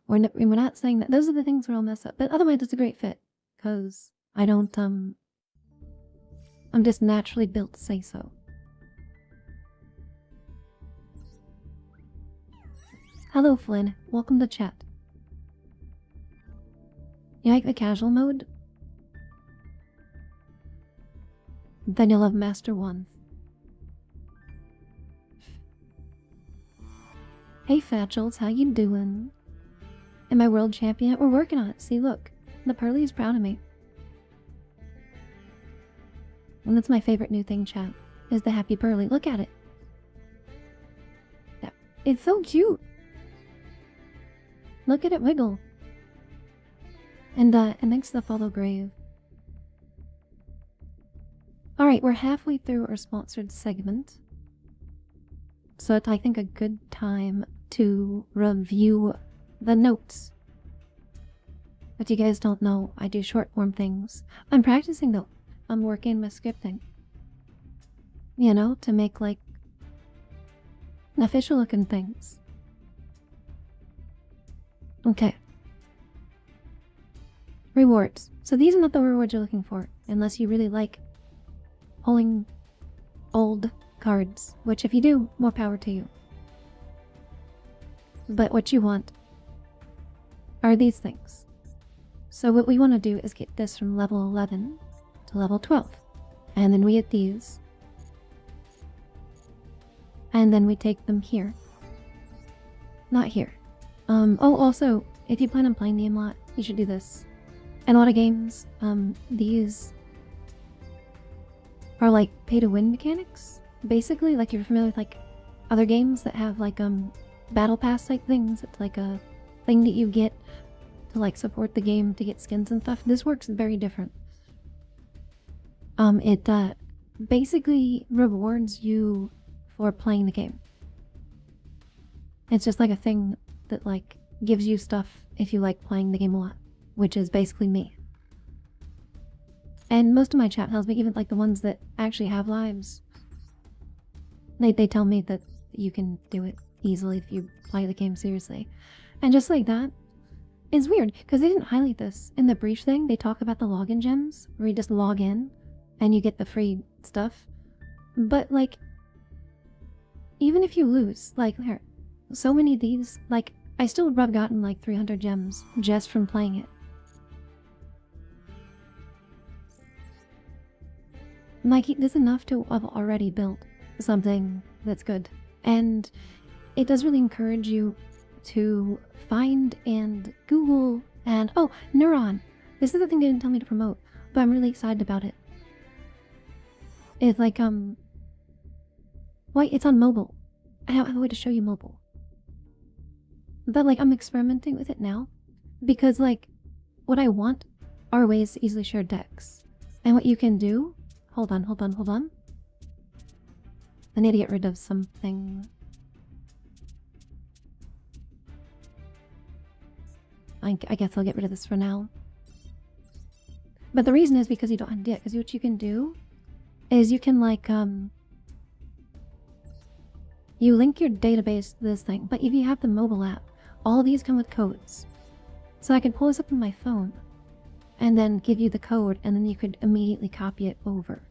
We're not saying that. Those are the things where I'll mess up. But otherwise, it's a great fit. Because I don't, I'm just naturally built to say so. Hello, Flynn. Welcome to chat. You like the casual mode? Then you'll love Master 1. Hey Fatchels, how you doing? Am I world champion? We're working on it. See, look. The Pearly is proud of me. And that's my favorite new thing, chat. Is the Happy Pearly. Look at it. It's so cute. Look at it wiggle. And thanks to the follow grave. Alright, we're halfway through our sponsored segment. So it's, I think, a good time to review the notes. But you guys don't know, I do short form things. I'm practicing though. I'm working my scripting. You know, to make like official looking things. Okay. Rewards. So these are not the rewards you're looking for, unless you really like pulling old cards, which if you do, more power to you. But what you want are these things. So what we want to do is get this from level 11 to level 12. And then we get these. And then we take them here. Not here. Oh, also, if you plan on playing the game a lot, you should do this. In a lot of games, these are like pay-to-win mechanics. Basically, like you're familiar with like other games that have like battle pass type things. It's like a thing that you get to like support the game to get skins and stuff. This works very different. It basically rewards you for playing the game. It's just like a thing that like gives you stuff if you like playing the game a lot, which is basically me. And most of my chat tells me, even like the ones that actually have lives, they tell me that you can do it easily if you play the game seriously. And just like that, it's weird because they didn't highlight this in the brief thing. They talk about the login gems where you just log in and you get the free stuff. But like, even if you lose, like there, so many of these, like I still would have gotten like 300 gems just from playing it. Like, there's enough to have already built something that's good. And it does really encourage you to find and Google and, oh, Neuron. This is the thing they didn't tell me to promote, but I'm really excited about it. It's like, wait, it's on mobile. I have a way to show you mobile. But like, I'm experimenting with it now because like, what I want are ways to easily share decks. And what you can do, hold on. I need to get rid of something. I guess I'll get rid of this for now. But the reason is because you don't undo it. Because what you can do is you can like, you link your database to this thing. But if you have the mobile app, all these come with codes. So I can pull this up on my phone and then give you the code and then you could immediately copy it over.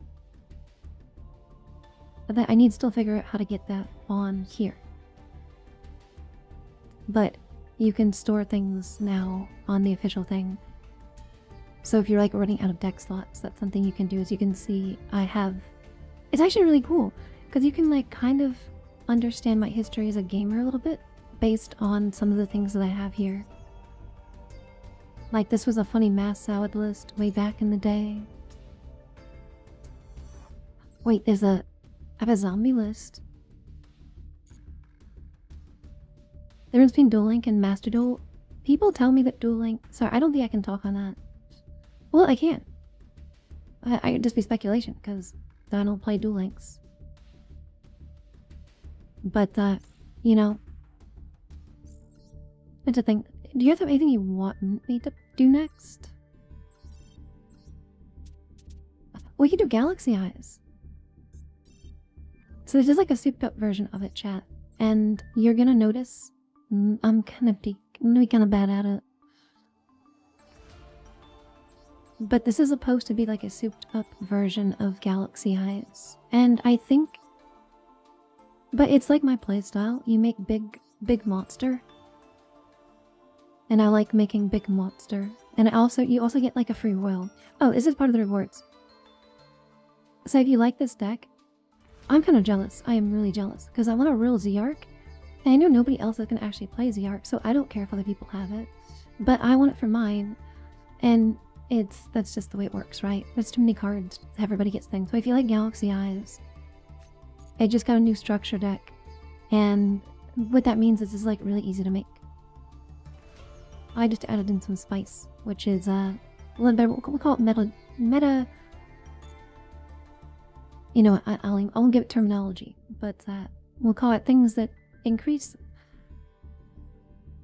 But I need to still figure out how to get that on here. But you can store things now on the official thing. So if you're like running out of deck slots, that's something you can do is you can see I have... It's actually really cool because you can like kind of understand my history as a gamer a little bit based on some of the things that I have here. Like this was a funny mass salad list way back in the day. Wait, I have a zombie list. The difference between Duel Link and Master Duel. People tell me that Duel Link... Sorry, I don't think I can talk on that. Well, I can. It'd just be speculation, because I don't play Duel Links. But, you know... It's a thing. Do you have anything you want me to do next? We could do Galaxy Eyes. So there's just like a souped up version of it, chat. And you're gonna notice I'm gonna be kind of bad at it. But this is supposed to be like a souped up version of Galaxy Eyes. And I think... But it's like my playstyle. You make big monster. And I like making big monster. And you also get like a free royal. Oh, this is part of the rewards. So if you like this deck, I'm kind of jealous. I am really jealous. Because I want a real Zerk. And I know nobody else is going to actually play Zerk. So I don't care if other people have it. But I want it for mine. And that's just the way it works, right? There's too many cards. Everybody gets things. So if you like Galaxy Eyes, it just got a new structure deck. And what that means is it's like really easy to make. I just added in some spice, which is a little better. We'll call it meta. You know, I won't give it terminology, but we'll call it things that increase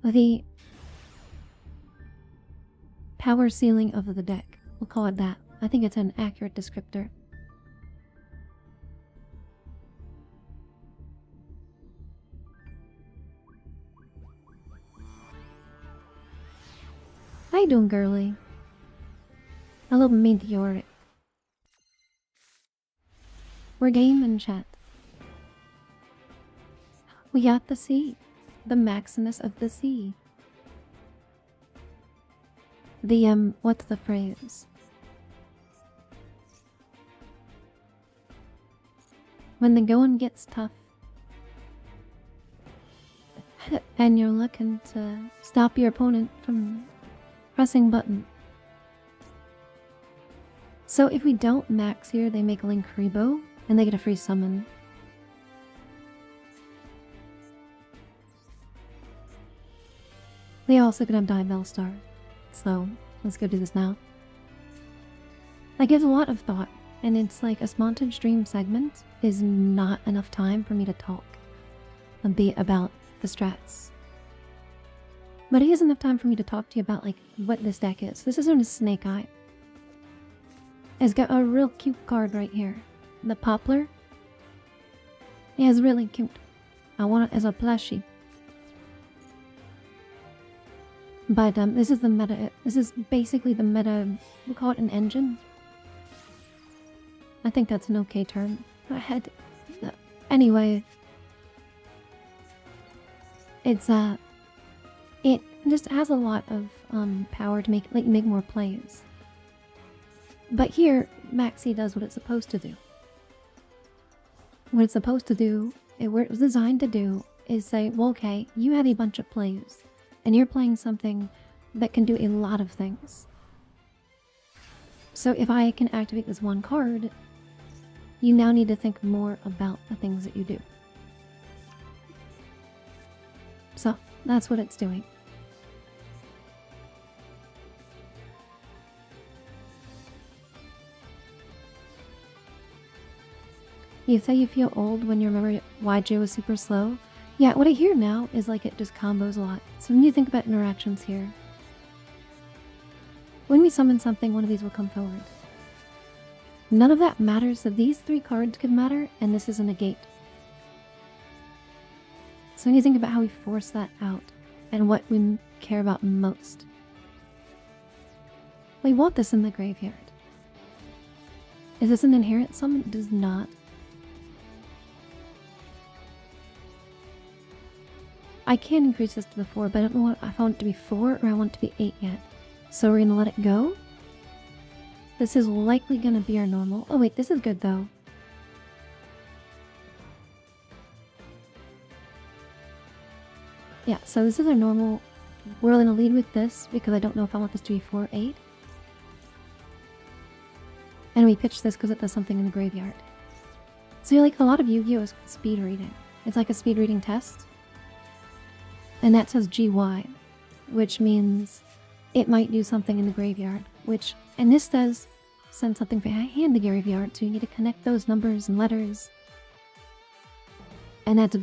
the power ceiling of the deck. We'll call it that. I think it's an accurate descriptor. How you doing, girly? A little meteoric. We're game and chat. We got the sea. The Maximus of the sea. The, what's the phrase? When the going gets tough. And you're looking to stop your opponent from pressing button. So if we don't max here, they make Link Rebo, and they get a free summon. They also could have Die Bellstar. So let's go do this now. I give a lot of thought, and it's like a sponsored stream segment is not enough time for me to talk a bit about the strats. But he has enough time for me to talk to you about like what this deck is. This is known as Snake Eye. It's got a real cute card right here. The Poplar. Yeah, it's really cute. I want it as a plushie. But this is the meta. This is basically the meta. We call it an engine. I think that's an okay term. Anyway, it's it just has a lot of power to make more plays. But here, Maxi does what it's supposed to do. What it's supposed to do, what it was designed to do, is say, well, okay, you have a bunch of plays, and you're playing something that can do a lot of things. So if I can activate this one card, you now need to think more about the things that you do. So that's what it's doing. You say you feel old when you remember why Joe was super slow? Yeah, what I hear now is like it just combos a lot. So when you think about interactions here, when we summon something, one of these will come forward. None of that matters, so these three cards could matter, and this is a negate. So when you think about how we force that out, and what we care about most, we want this in the graveyard. Is this an inherent summon? It does not. I can increase this to the 4, but I don't know if I want it to be 4 or I want it to be 8 yet. So we're going to let it go. This is likely going to be our normal. Oh wait, this is good though. Yeah, so this is our normal. We're going to lead with this because I don't know if I want this to be 4 or 8. And we pitch this because it does something in the graveyard. So like a lot of Yu-Gi-Oh! Is speed reading. It's like a speed reading test. And that says GY, which means it might do something in the graveyard, and this does send something behind the graveyard, so you need to connect those numbers and letters. And that's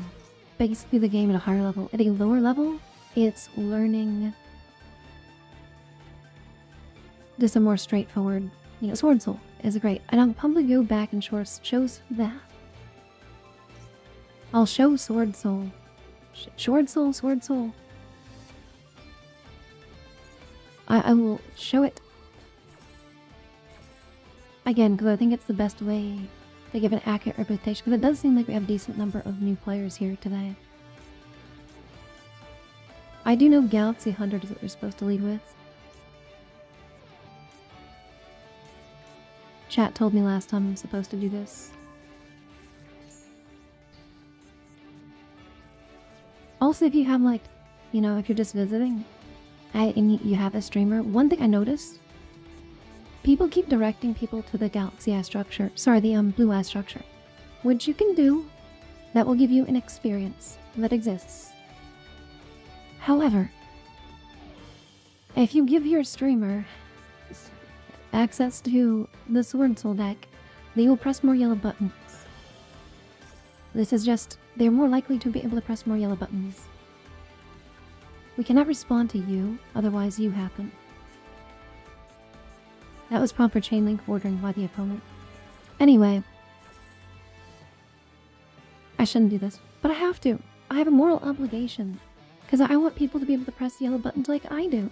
basically the game at a higher level. At a lower level, it's learning just a more straightforward, Sword Soul is great. And I'll probably go back and shows that. I'll show Sword Soul. Sword Soul. I will show it again because I think it's the best way to give an accurate representation, because it does seem like we have a decent number of new players here today. I do know Galaxy 100 is what we're supposed to lead with. Chat told me last time I'm supposed to do this. Also, if you have if you're just visiting and you have a streamer, one thing I noticed, people keep directing people to the Galaxy Eye structure, the Blue Eye structure, which you can do. That will give you an experience that exists. However, if you give your streamer access to the Sword Soul deck, they will press more yellow buttons. This is just, they're more likely to be able to press more yellow buttons. We cannot respond to you, otherwise you happen. That was proper chain link ordering by the opponent. Anyway, I shouldn't do this, but I have to. I have a moral obligation, because I want people to be able to press the yellow buttons like I do.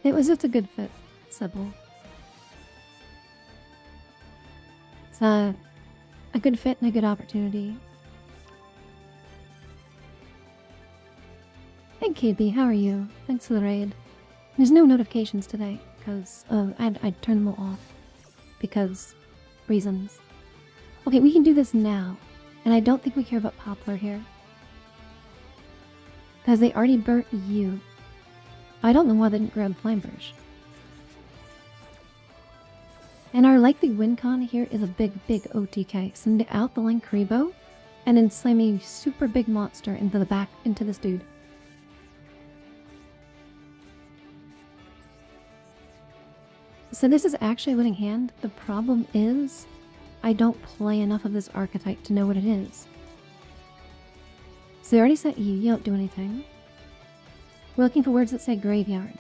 It was just a good fit, Sybil. It's a good fit and a good opportunity. Hey KB, how are you? Thanks for the raid. There's no notifications today because I turned them all off because reasons. Okay, we can do this now, and I don't think we care about Poplar here because they already burnt you. I don't know why they didn't grab Flamberge. And our likely win con here is a big OTK. Send out the Lankaribo, and then slam a super big monster into the back, into this dude. So this is actually a winning hand. The problem is, I don't play enough of this archetype to know what it is. So they already set you don't do anything. We're looking for words that say graveyard.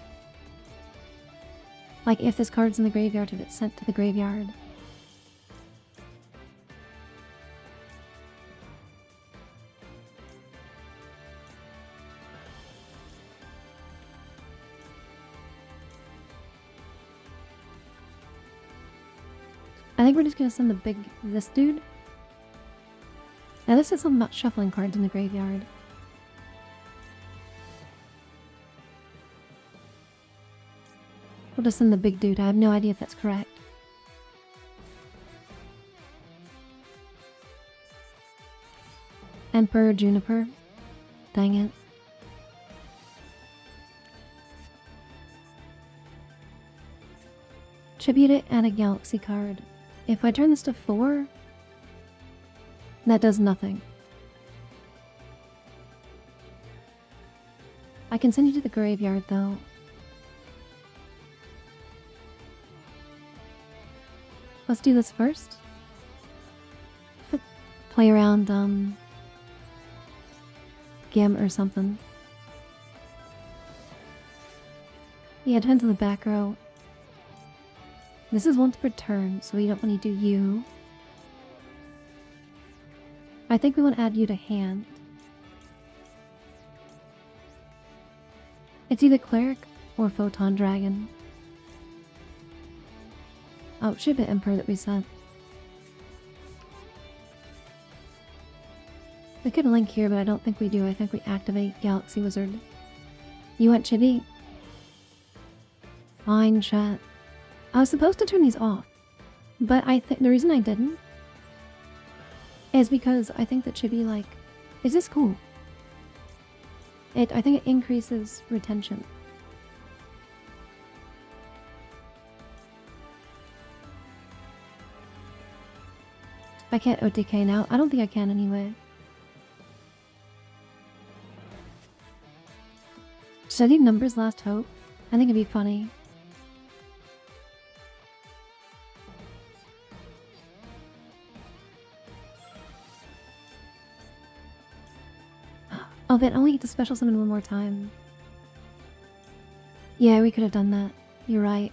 Like if this card's in the graveyard, if it's sent to the graveyard. I think we're just gonna send this dude. Now this is something about shuffling cards in the graveyard. We'll just send the big dude. I have no idea if that's correct. Emperor Juniper. Dang it. Tribute it, add a galaxy card. If I turn this to 4, that does nothing. I can send you to the graveyard though. Let's do this first. Play around Gam or something. Yeah, it depends on the back row. This is once per turn, so we don't want to do you. I think we want to add you to hand. It's either Cleric or Photon Dragon. Oh, it should be Emperor that we sent. We could link here, but I don't think we do. I think we activate Galaxy Wizard. You want Chibi? Fine, chat. I was supposed to turn these off, but I think the reason I didn't is because I think that Chibi, like, is this cool? I think it increases retention. I can't OTK now. I don't think I can anyway. Should I do Numbers Last Hope? I think it'd be funny. Oh, then I only get to special summon one more time. Yeah, we could have done that. You're right.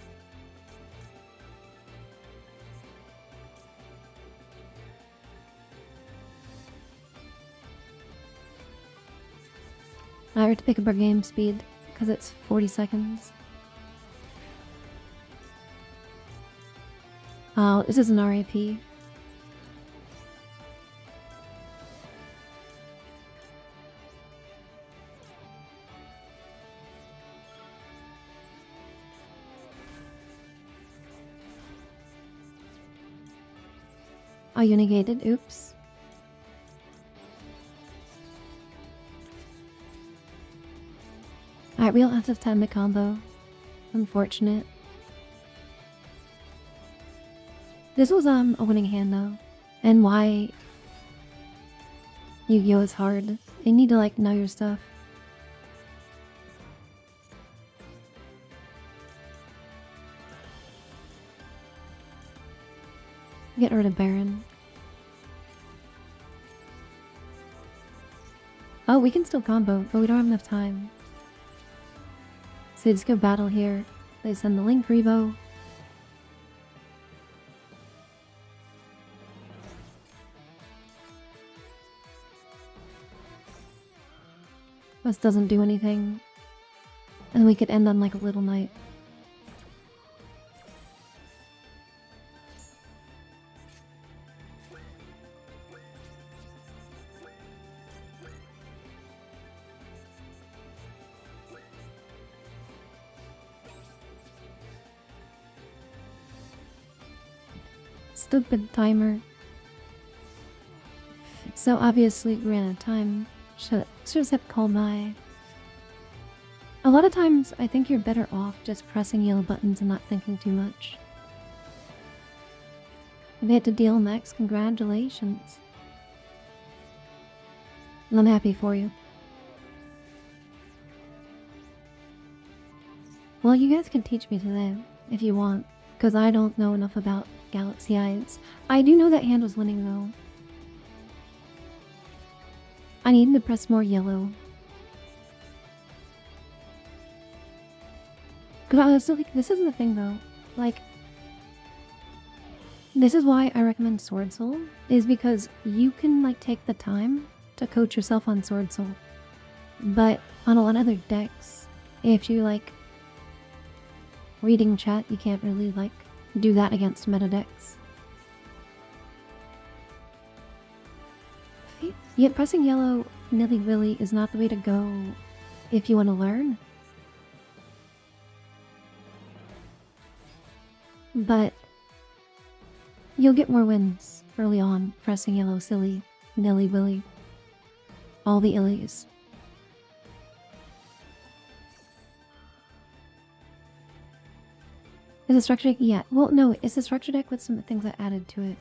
I have to pick up our game speed because it's 40 seconds. Oh, this is an RAP. Oh, you negated? Oops. Alright, we don't have to time the combo. Unfortunate. This was a winning hand though. And why Yu-Gi-Oh is hard. You need to like know your stuff. Get rid of Baron. Oh, we can still combo, but we don't have enough time. So they just go battle here. They send the Link Rebo. This doesn't do anything. And we could end on like a little night. Stupid timer. So obviously we ran out of time. Should just have called my. A lot of times I think you're better off just pressing yellow buttons and not thinking too much. If you had to deal next, congratulations. And I'm happy for you. Well, you guys can teach me today if you want, because I don't know enough about Galaxy Eyes. I do know that hand was winning though. I need to press more yellow. Because I was still like, this is the thing though. Like, this is why I recommend Sword Soul, is because you can like take the time to coach yourself on Sword Soul. But on a lot of other decks, if you like reading chat, you can't really like do that against meta decks. Yet pressing yellow nilly-willy is not the way to go if you want to learn. But you'll get more wins early on pressing yellow silly, nilly-willy. All the illies. Is a structure deck? Yeah. Well, no, it's a structure deck with some things I added to it.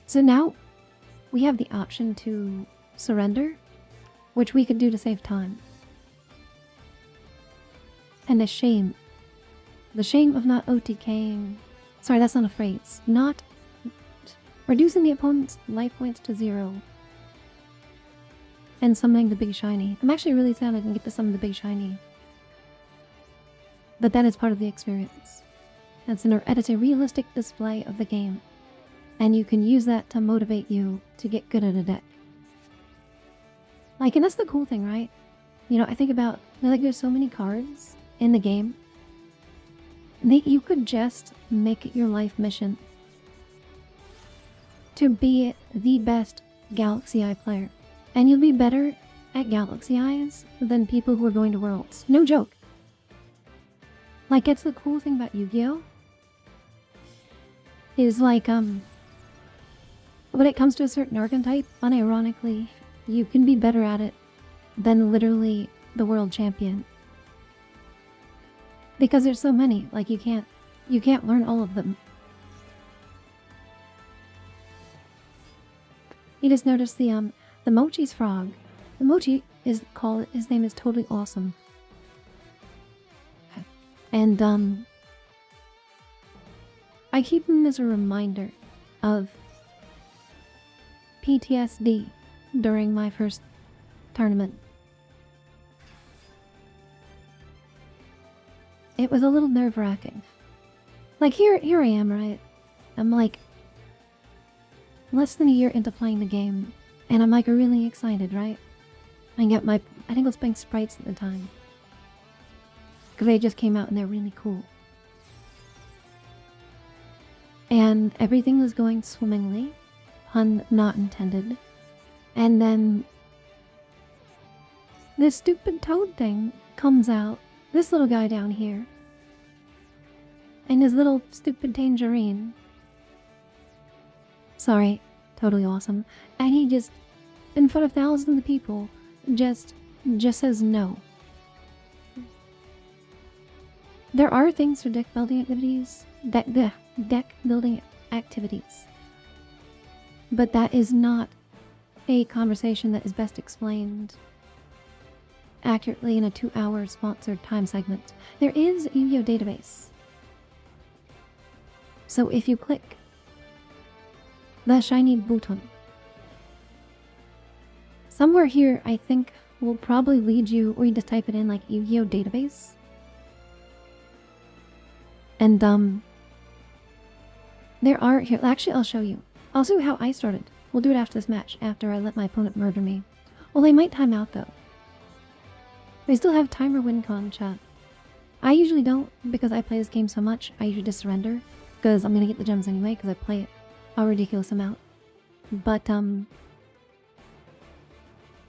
So now we have the option to surrender, which we could do to save time. And the shame of not OTKing. Sorry, that's not a phrase. Not reducing the opponent's life points to 0. And summoning the big shiny. I'm actually really sad I didn't get to summon the big shiny. But that is part of the experience. It's a realistic display of the game. And you can use that to motivate you to get good at a deck. Like, and that's the cool thing, right? You know, I think about, like, there's so many cards in the game. You could just make it your life mission to be the best Galaxy Eye player. And you'll be better at Galaxy Eyes than people who are going to Worlds. No joke. Like, it's the cool thing about Yu-Gi-Oh! Is like, when it comes to a certain archetype, unironically, you can be better at it than literally the world champion. Because there's so many, like you can't learn all of them. You just noticed the Mochi's frog. The Mochi his name is Totally Awesome. And I keep him as a reminder of PTSD during my first tournament. It was a little nerve-wracking. Like, here I am, right? I'm like less than a year into playing the game, and I'm like really excited, right? I think I was playing sprites at the time. Because they just came out and they're really cool. And everything was going swimmingly, pun not intended. And then this stupid toad thing comes out, this little guy down here, and his little stupid tangerine. Sorry, Totally Awesome. And he just, in front of thousands of people, just says no. There are things for deck building activities, but that is not a conversation that is best explained accurately in a 2-hour sponsored time segment. There is a Yu-Gi-Oh! Database. So if you click the shiny button, somewhere here I think will probably lead you, or you just type it in like Yu-Gi-Oh! Database. And there are here, actually I'll show you. I'll show you how I started. We'll do it after this match, after I let my opponent murder me. Well, they might time out though. They still have timer win con chat. I usually don't, because I play this game so much, I usually just surrender. Because I'm gonna get the gems anyway, because I play it a ridiculous amount. But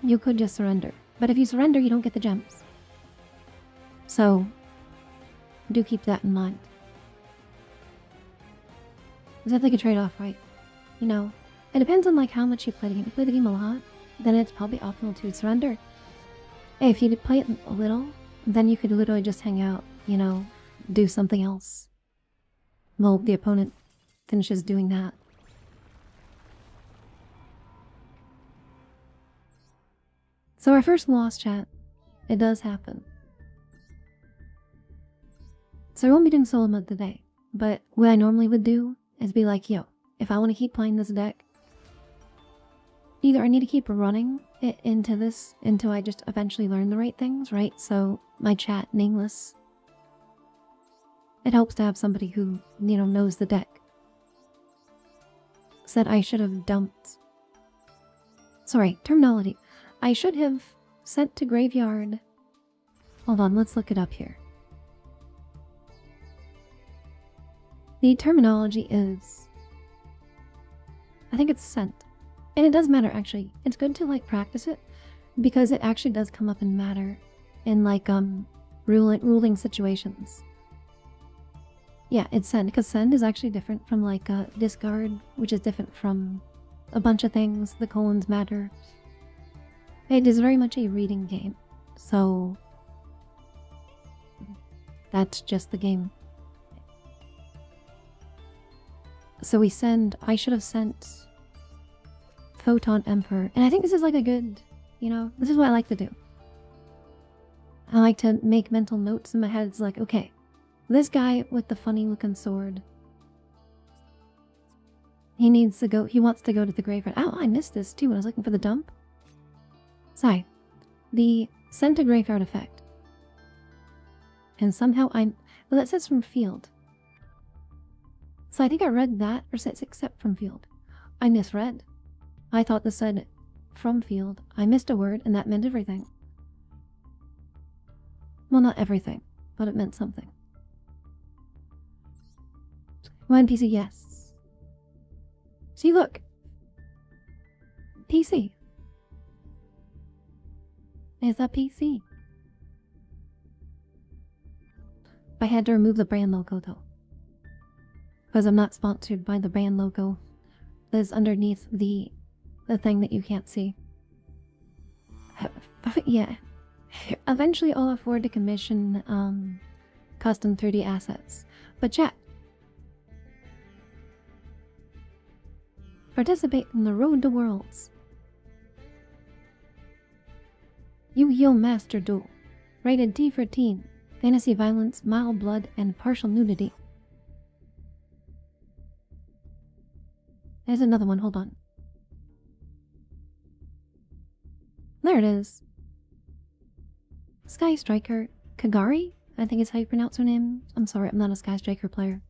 you could just surrender. But if you surrender, you don't get the gems. So do keep that in mind. That's like a trade-off, right? You know, it depends on like how much you play the game. If you play the game a lot, then it's probably optimal to surrender. If you play it a little, then you could literally just hang out, you know, do something else. Well, the opponent finishes doing that. So our first loss, chat. It does happen. So I won't be doing solo mode today, but what I normally would do is be like, yo, if I want to keep playing this deck, either I need to keep running it into this until I just eventually learn the right things, right? So my chat, nameless, it helps to have somebody who, knows the deck. Said I should have dumped. Sorry, terminology. I should have sent to graveyard. Hold on, let's look it up here. The terminology is, I think it's sent. And it does matter, actually. It's good to, practice it, because it actually does come up and matter in, ruling situations. Yeah, it's send, because send is actually different from, discard, which is different from a bunch of things. The colons matter. It is very much a reading game, so that's just the game. So we send, I should have sent Photon Emperor, and I think this is a good, this is what I like to do. I like to make mental notes in my head. It's like, okay, this guy with the funny looking sword, he wants to go to the graveyard. Oh, I missed this too when I was looking for the dump. Sorry. The send to graveyard effect. And somehow well, that says from field. So I think I read that, or says except from field. I misread. I thought this said from field. I missed a word, and that meant everything. Well, not everything, but it meant something. One PC, yes. See, look. PC. It's a PC. I had to remove the brand logo though, because I'm not sponsored by the brand logo that's underneath the thing that you can't see. Yeah. Eventually I'll afford to commission custom 3D assets. But chat, participate in the Road to Worlds. Yu-Gi-Oh! Master Duel. Rated T for teen. Fantasy violence, mild blood, and partial nudity. There's another one, hold on. There it is. Sky Striker Kagari? I think is how you pronounce her name. I'm sorry, I'm not a Sky Striker player.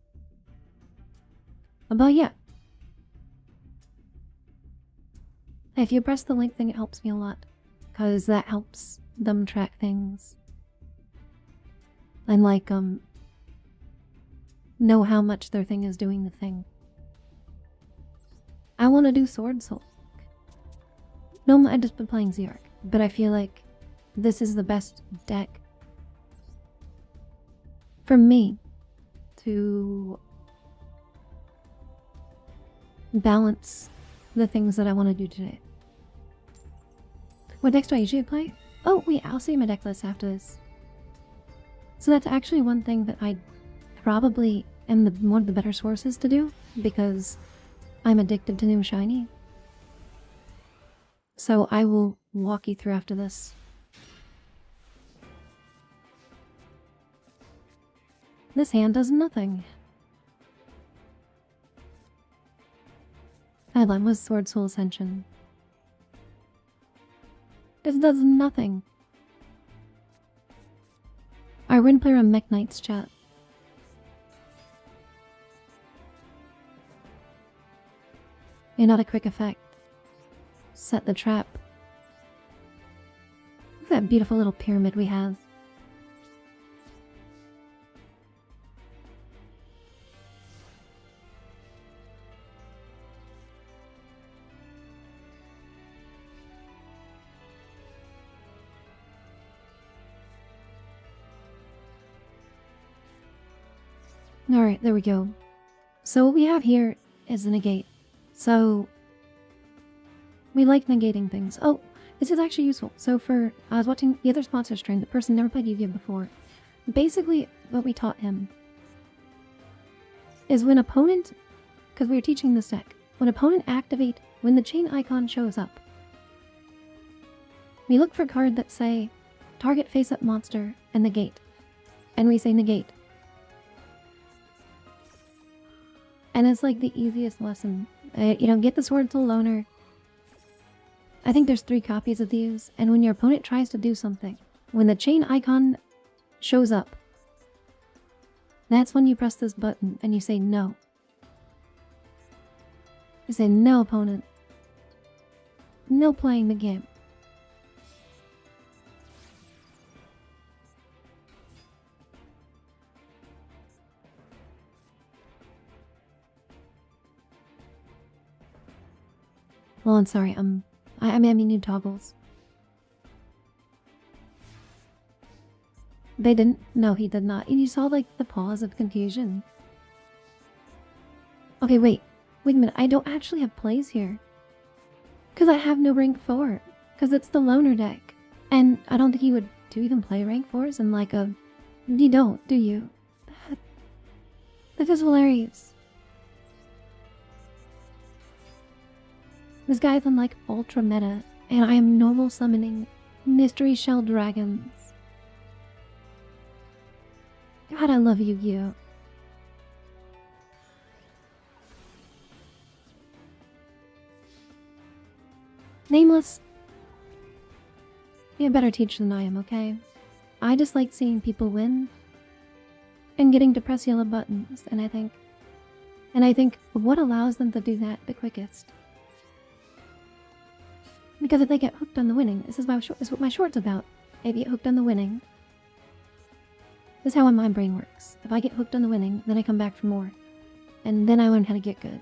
But yeah. If you press the link thing, it helps me a lot, because that helps them track things. And know how much their thing is doing the thing. I want to do Sword Soul. No, I've just been playing Zerg, but I feel like this is the best deck for me to balance the things that I want to do today. What decks do I usually play? Oh wait, I'll see my deck list after this. So that's actually one thing that I probably am one of the better sources to do, because I'm addicted to new shiny. So I will walk you through after this. This hand does nothing. Headline was Sword Soul Ascension. This does nothing. Our win player on Mech Knight's chat. You're not a quick effect. Set the trap. Look at that beautiful little pyramid we have. Alright, there we go. So what we have here is a negate. So we like negating things. Oh, this is actually useful. So I was watching the other sponsor stream, the person never played Yu-Gi-Oh before. Basically, what we taught him is when opponent, because we were teaching this deck, when opponent activate, when the chain icon shows up, we look for a card that say target face-up monster and negate. And we say negate. And it's like the easiest lesson. Get the sword to loner. I think there's 3 copies of these, and when your opponent tries to do something, when the chain icon shows up, that's when you press this button and you say no. You say no, opponent. No playing the game. Well, I'm sorry, I mean new toggles. They didn't? No, he did not. And you saw, like, the pause of confusion. Okay, wait a minute, I don't actually have plays here. Because I have no rank 4. Because it's the loner deck. And I don't think you would even play rank 4s in like a... You don't, do you? That is hilarious. This guy's on like ultra meta, and I am normal summoning mystery shell dragons. God, I love you. Nameless. You're a better teacher than I am, okay? I just like seeing people win and getting to press yellow buttons, and I think what allows them to do that the quickest? Because if they get hooked on the winning, this is what my short's about. If you get hooked on the winning, this is how my brain works. If I get hooked on the winning, then I come back for more. And then I learn how to get good.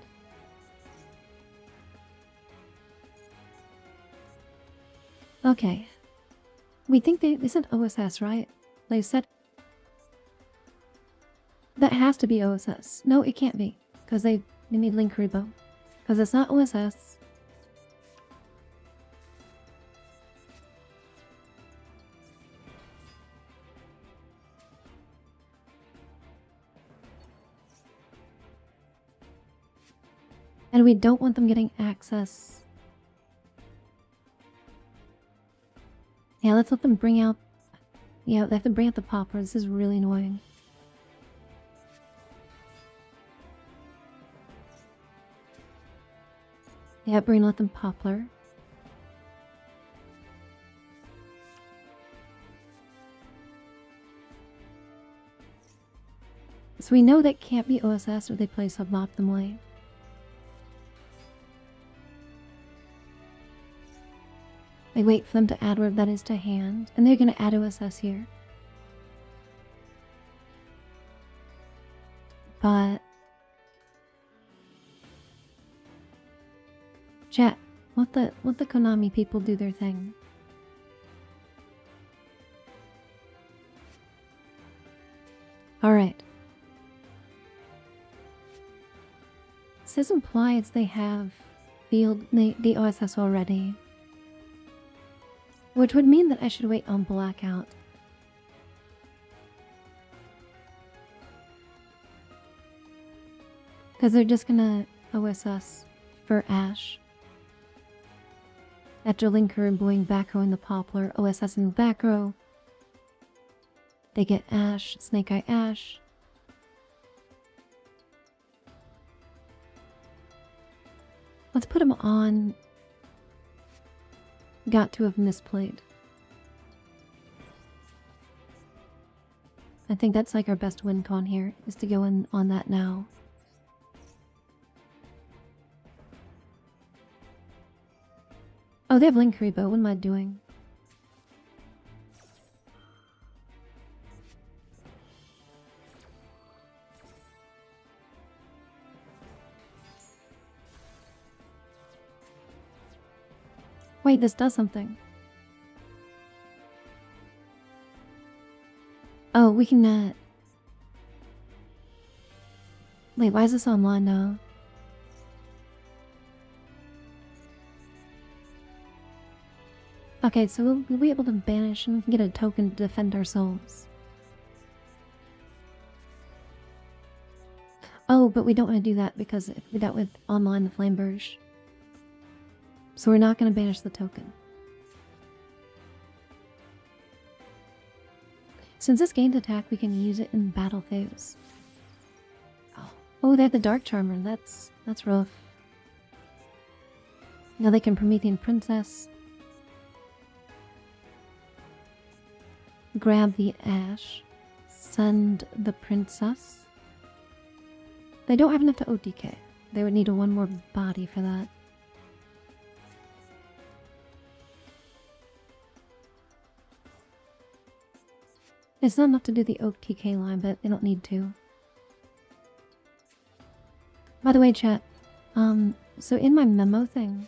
Okay. We think they said OSS, right? They said... That has to be OSS. No, it can't be. Because they made Link Rebo. Because it's not OSS. And we don't want them getting access. Yeah, let's let them bring out... Yeah, they have to bring out the popper. This is really annoying. Yeah, we're gonna let them poplar. So we know that can't be OSS or they play suboptimally. I wait for them to add where that is to hand, and they're gonna add OSS here. But... Chat, let the Konami people do their thing. Alright. This implies they have the OSS already. Which would mean that I should wait on Blackout. Because they're just gonna OSS for Ash. After Linker and Boing back row in the Poplar, OSS in the back row. They get Ash, Snake Eye Ash. Let's put him on... Got to have misplayed. I think that's like our best win con here, is to go in on that now. Oh, they have Link Rebo. What am I doing? Wait, this does something. Oh, we can, Wait, why is this online now? Okay, so we'll be able to banish and we can get a token to defend ourselves. Oh, but we don't want to do that because that would online the Flame Burge. So we're not going to banish the token. Since this gained attack, we can use it in battle phase. Oh, Oh, they have the Dark Charmer. That's rough. Now they can Promethean Princess. Grab the Ash. Send the Princess. They don't have enough to OTK. They would need one more body for that. It's not enough to do the OTK line, but they don't need to. By the way, chat, so in my memo thing,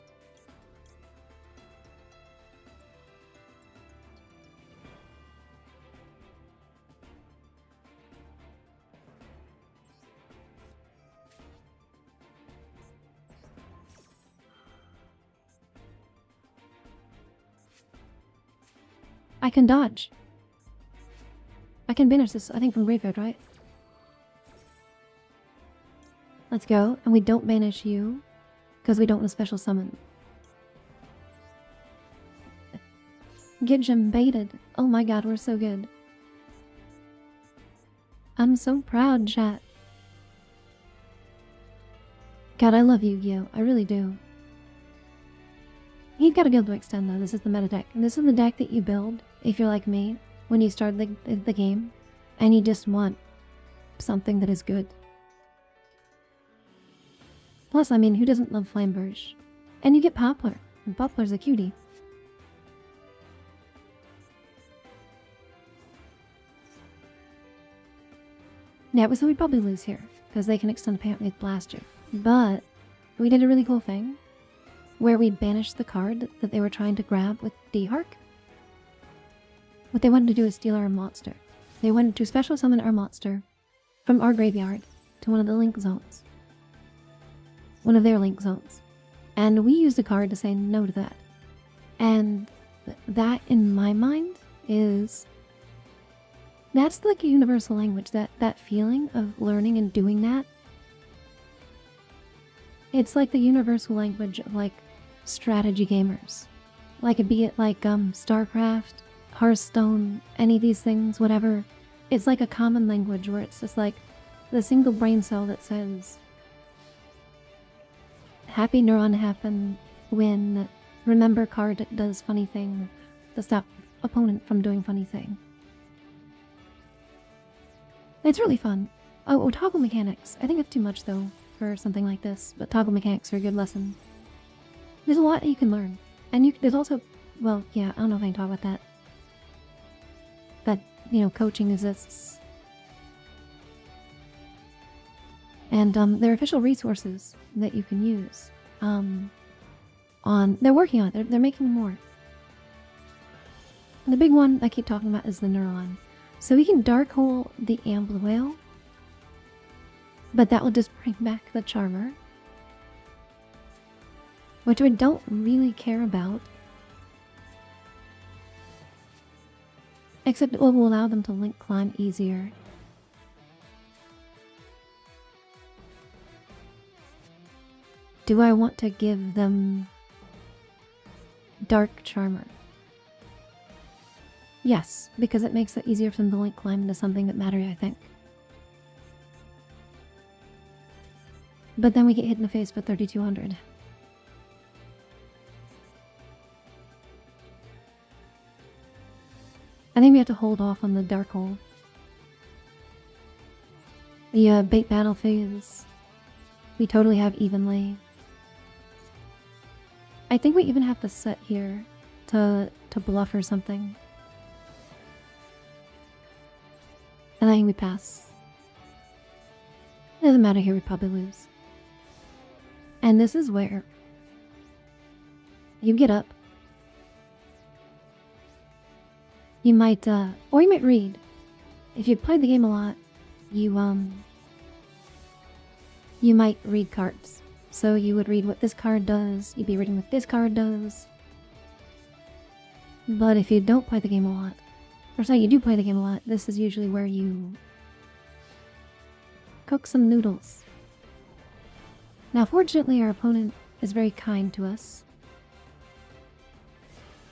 I can dodge. I can banish this, I think, from graveyard, right? Let's go. And we don't banish you, because we don't want a special summon. Get gem baited. Oh my god, we're so good. I'm so proud, chat. God, I love Yu-Gi-Oh! I really do. You've got to be able to extend, though. This is the meta deck. And this is the deck that you build, if you're like me, when you start the game, and you just want something that is good. Plus, I mean, who doesn't love Flamberge? And you get Poplar, and Poplar's a cutie. Yeah, so we'd probably lose here, because they can extend apparently with Blaster. But we did a really cool thing, where we banished the card that they were trying to grab with D-Hark. What they wanted to do is steal our monster. They wanted to special summon our monster from our graveyard to one of the link zones. One of their link zones. And we used a card to say no to that. And that, in my mind, is... That's like a universal language, that feeling of learning and doing that. It's like the universal language of, like, strategy gamers. Like, be it like, StarCraft, Hearthstone, any of these things, whatever. It's like a common language where it's just like the single brain cell that says happy neuron happen when remember card does funny thing to stop opponent from doing funny thing. It's really fun. Oh, toggle mechanics. I think it's too much though for something like this, but toggle mechanics are a good lesson. There's a lot that you can learn. And there's also, well, yeah, I don't know if I can talk about that. That, you know, coaching exists. And there are official resources that you can use. They're working on it. They're making more. And the big one I keep talking about is the Neuron. So we can Dark Hole the Ambly, but that will just bring back the Charmer, which we don't really care about. Except it will allow them to link climb easier. Do I want to give them Dark Charmer? Yes, because it makes it easier for them to link climb into something that matters, I think. But then we get hit in the face with 3200. I think we have to hold off on the Dark Hole. The bait battle phase, we totally have evenly. I think we even have to set here to bluff or something. And I think we pass. It doesn't matter here, we probably lose. And this is where you get up. You might, or you might read. If you've played the game a lot, you might read cards. So you would read what this card does, you'd be reading what this card does. But if you don't play the game a lot, or sorry, you do play the game a lot, this is usually where you cook some noodles. Now, fortunately, our opponent is very kind to us.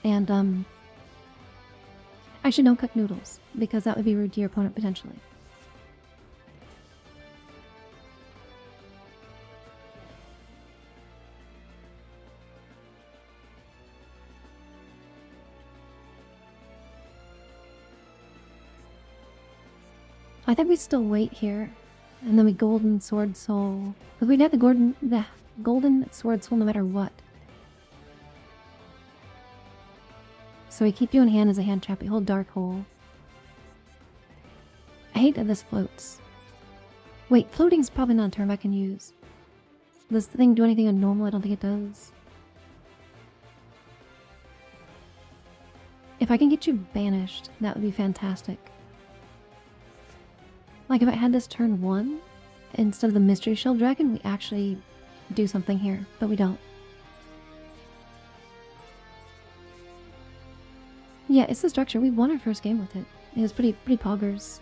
And, actually, don't cook noodles, because that would be rude to your opponent, potentially. I think we still wait here, and then we golden sword soul. But we'd have the golden sword soul no matter what. So we keep you in hand as a hand trap. We hold dark hole. I hate that this floats. Wait, floating's probably not a term I can use. Does the thing do anything on normal? I don't think it does. If I can get you banished, that would be fantastic. Like if I had this turn 1, instead of the mystery shell dragon, we actually do something here, but we don't. Yeah, it's the structure. We won our first game with it. It was pretty poggers.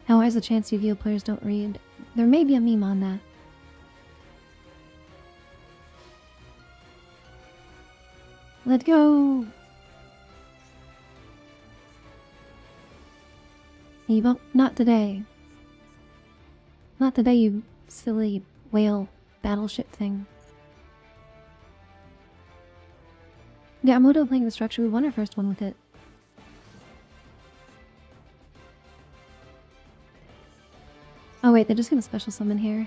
How high is the chance Yu-Gi-Oh players don't read? There may be a meme on that. Let's go! Evo? Not today. Not today, you silly whale battleship thing. Yeah, I'm auto playing the structure. We won our first one with it. Oh wait, they're just gonna special summon here.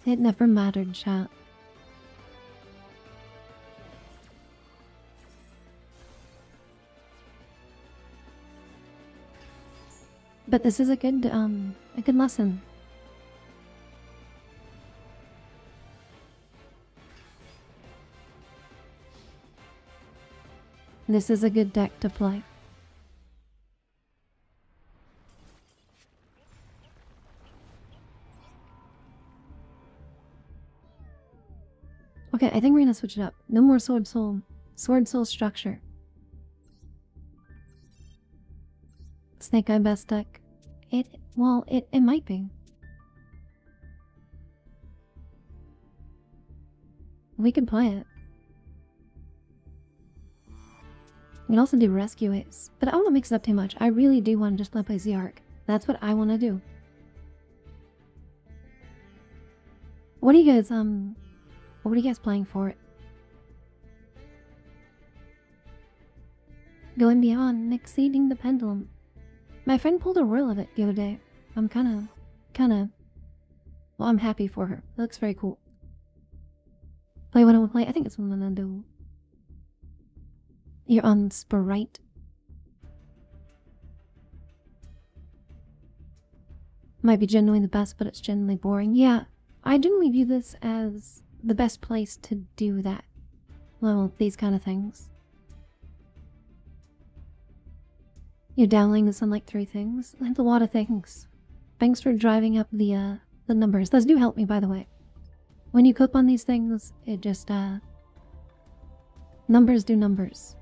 It never mattered, chat. But this is a good lesson. This is a good deck to play. Okay, I think we're gonna switch it up. No more sword soul. Sword soul structure. Snake Eye best deck. It might be. We could play it. We can also do Rescue Ace. But I don't want to mix it up too much. I really do want to just play Z-Arc. That's what I want to do. What are you guys playing for it? Going beyond, exceeding the pendulum. My friend pulled a royal of it the other day. I'm well, I'm happy for her. It looks very cool. Play what I want to play? I think it's what I'm gonna do. You're on Sprite. Might be generally the best, but it's generally boring. Yeah, I generally view this as the best place to do that. Well, these kind of things. You're downloading this on like 3 things. That's a lot of things. Thanks for driving up the numbers. Those do help me, by the way. When you clip on these things, it just, numbers do numbers.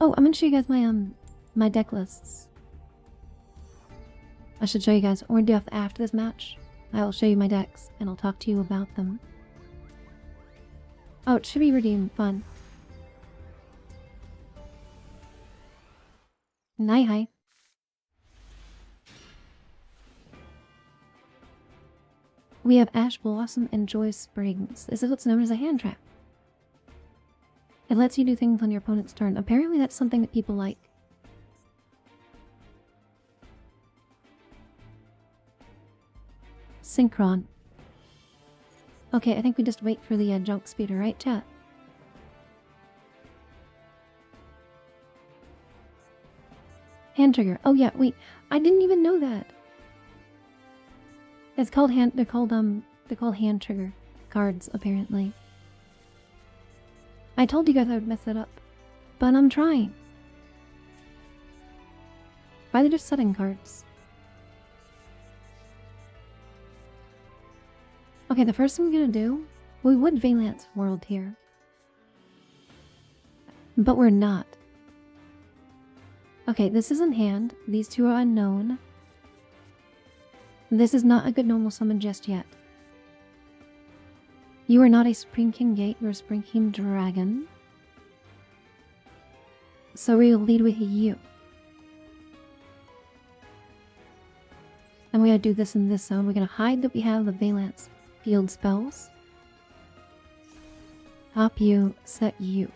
Oh, I'm gonna show you guys my deck lists. I should show you guys, or do after this match. I will show you my decks, and I'll talk to you about them. Oh, it should be redeemed. Fun. Hi. We have Ash Blossom and Joy Springs. This is what's known as a hand trap. It lets you do things on your opponent's turn. Apparently that's something that people like. Synchron. Okay, I think we just wait for the junk speeder, right, chat? Hand trigger. Oh yeah, wait. I didn't even know that. It's called they're called hand trigger cards, apparently. I told you guys I would mess it up, but I'm trying. Why are they just setting cards? Okay, the first thing we're gonna do, we would Valance World here, but we're not. Okay, this is in hand. These two are unknown. This is not a good normal summon just yet. You are not a Spring King Gate, you're a Spring King Dragon. So we'll lead with you. And we're gonna do this in this zone. We're gonna hide that we have the Valence field spells. Top U, set U.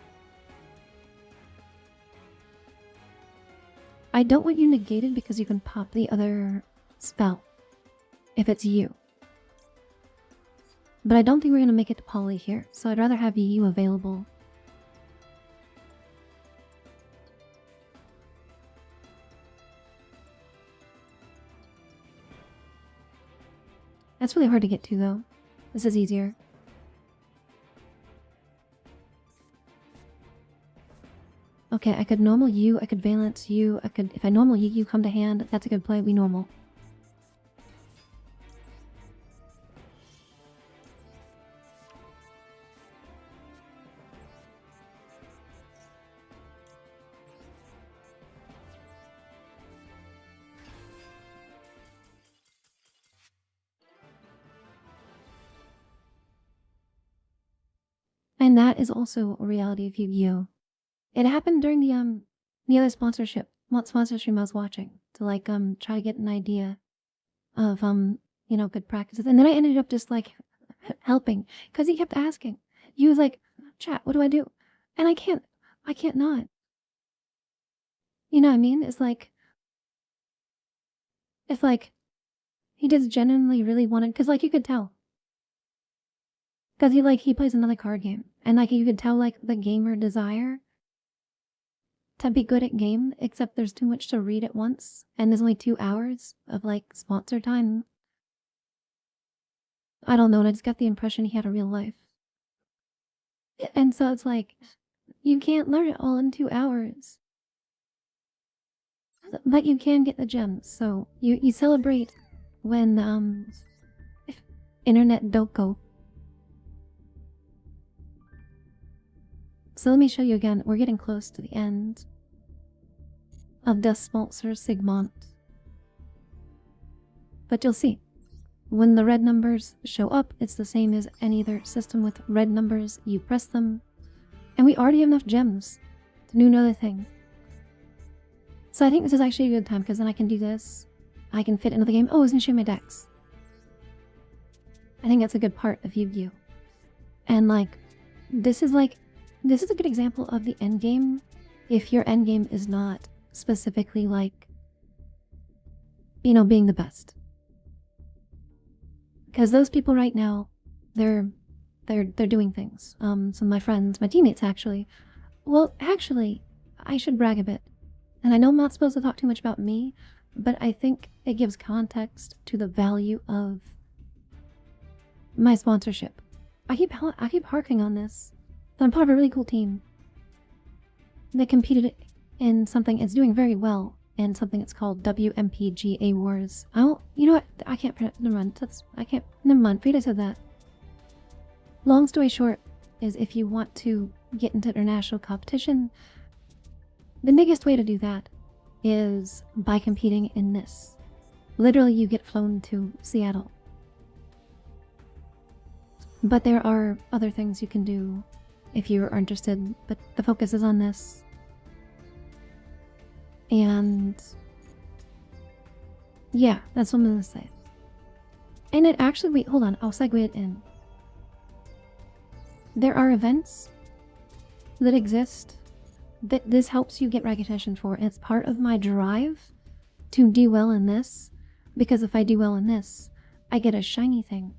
I don't want you negated because you can pop the other spell if it's U. But I don't think we're gonna make it to poly here, so I'd rather have U available. That's really hard to get to though. This is easier. Okay, I could normal you, I could valence you, I could, if I normal you, you come to hand, that's a good play, we normal. And that is also a reality of Yu-Gi-Oh! It happened during the other sponsorship stream I was watching to like try to get an idea of you know, good practices. And then I ended up just like helping because he kept asking. He was like, "Chat, what do I do?" And I can't not. You know what I mean? It's like he just genuinely really wanted, because like you could tell, because he plays another card game, and like you could tell like the gamer desire to be good at game, except there's too much to read at once, and there's only 2 hours of like sponsor time. I don't know, and I just got the impression he had a real life. And so it's like, you can't learn it all in 2 hours. But you can get the gems, so you celebrate when internet don't go. So let me show you again. We're getting close to the end of Dustsponsor Sigmont. But you'll see, when the red numbers show up, it's the same as any other system with red numbers. You press them, and we already have enough gems to do another thing. So I think this is actually a good time, because then I can do this. I can fit into the game. Oh, isn't she my decks? I think that's a good part of Yu-Gi-Oh! And like, this is a good example of the end game. If your end game is not specifically like, you know, being the best. Because those people right now, they're doing things. Some of my friends, my teammates actually. Well, actually, I should brag a bit. And I know I'm not supposed to talk too much about me, but I think it gives context to the value of my sponsorship. I keep harking on this. I'm part of a really cool team that competed in something. It's doing very well in something that's called WMPGA Wars. You know what? I can't pronounce. Never mind. Never mind. Frida said that. Long story short is, if you want to get into international competition, the biggest way to do that is by competing in this. Literally, you get flown to Seattle. But there are other things you can do if you are interested, but the focus is on this. And yeah, that's what I'm gonna say. And it actually, wait, hold on, I'll segue it in. There are events that exist that this helps you get recognition for, and it's part of my drive to do well in this, because if I do well in this, I get a shiny thing.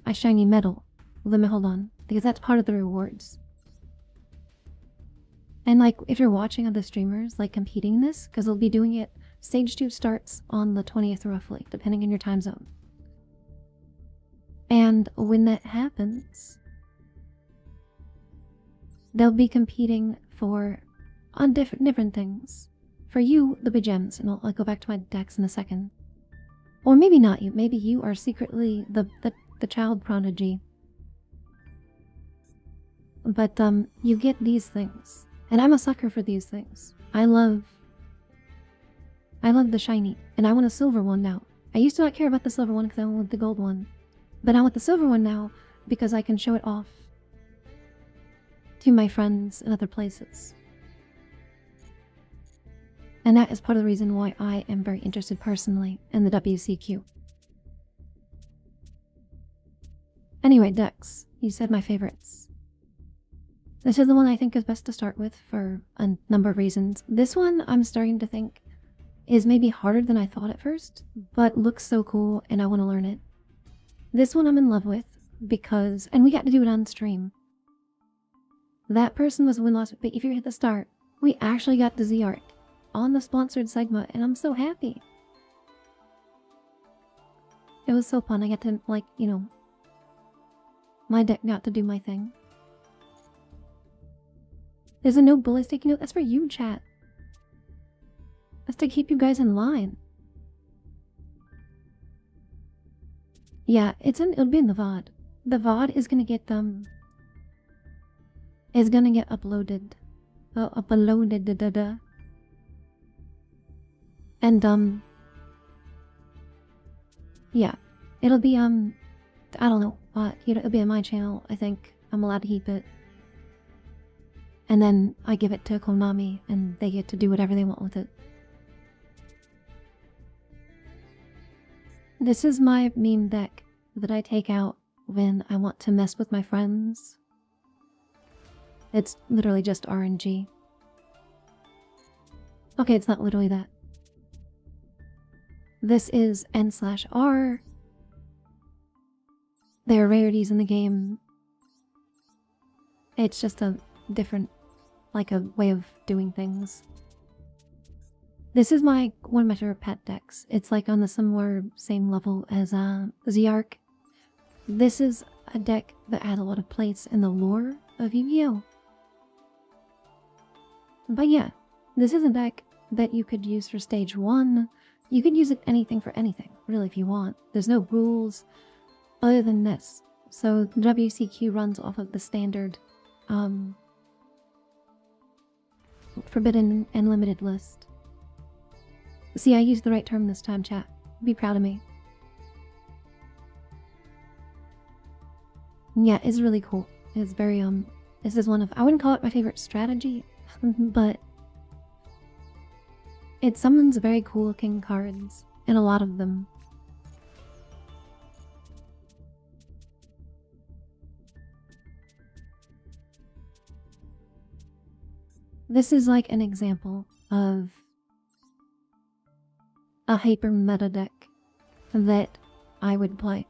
A shiny medal. Let me hold on, because that's part of the rewards. And like, if you're watching other streamers like competing in this, because they'll be doing it, stage 2 starts on the 20th roughly, depending on your time zone. And when that happens, they'll be competing for on different things. For you, the big gems, and I'll go back to my decks in a second. Or maybe not you. Maybe you are secretly the child prodigy. But you get these things. And I'm a sucker for these things. I love the shiny. And I want a silver one now. I used to not care about the silver one because I wanted the gold one. But I want the silver one now because I can show it off to my friends in other places. And that is part of the reason why I am very interested personally in the WCQ. Anyway, decks. You said my favorites. This is the one I think is best to start with for a number of reasons. This one I'm starting to think is maybe harder than I thought at first, but looks so cool and I want to learn it. This one I'm in love with because, and we got to do it on stream. That person was the win loss, but if you hit the start, we actually got the Z arc on the sponsored segment and I'm so happy. It was so fun. I got to, like, you know, my deck got to do my thing. There's a no bully sticky note. That's for you, chat. That's to keep you guys in line. Yeah, it'll be in the VOD. The VOD is gonna get is gonna get uploaded. Uploaded. And yeah, it'll be I don't know what, it'll be on my channel. I think I'm allowed to keep it. And then I give it to Konami and they get to do whatever they want with it. This is my meme deck that I take out when I want to mess with my friends. It's literally just RNG. Okay, it's not literally that. This is N/R. There are rarities in the game. It's just a different, like a way of doing things. This is one of my favorite pet decks. It's like on the similar same level as Z-Arc. This is a deck that had a lot of place in the lore of Yu-Gi-Oh! But yeah, this is a deck that you could use for stage 1. You could use it anything for anything, really, if you want. There's no rules other than this. So WCQ runs off of the standard Forbidden and Limited list. See, I used the right term this time, chat. Be proud of me. Yeah, it's really cool. It's very, this is one of, I wouldn't call it my favorite strategy, but it summons very cool looking cards, and a lot of them. This is like an example of a hyper meta deck that I would play.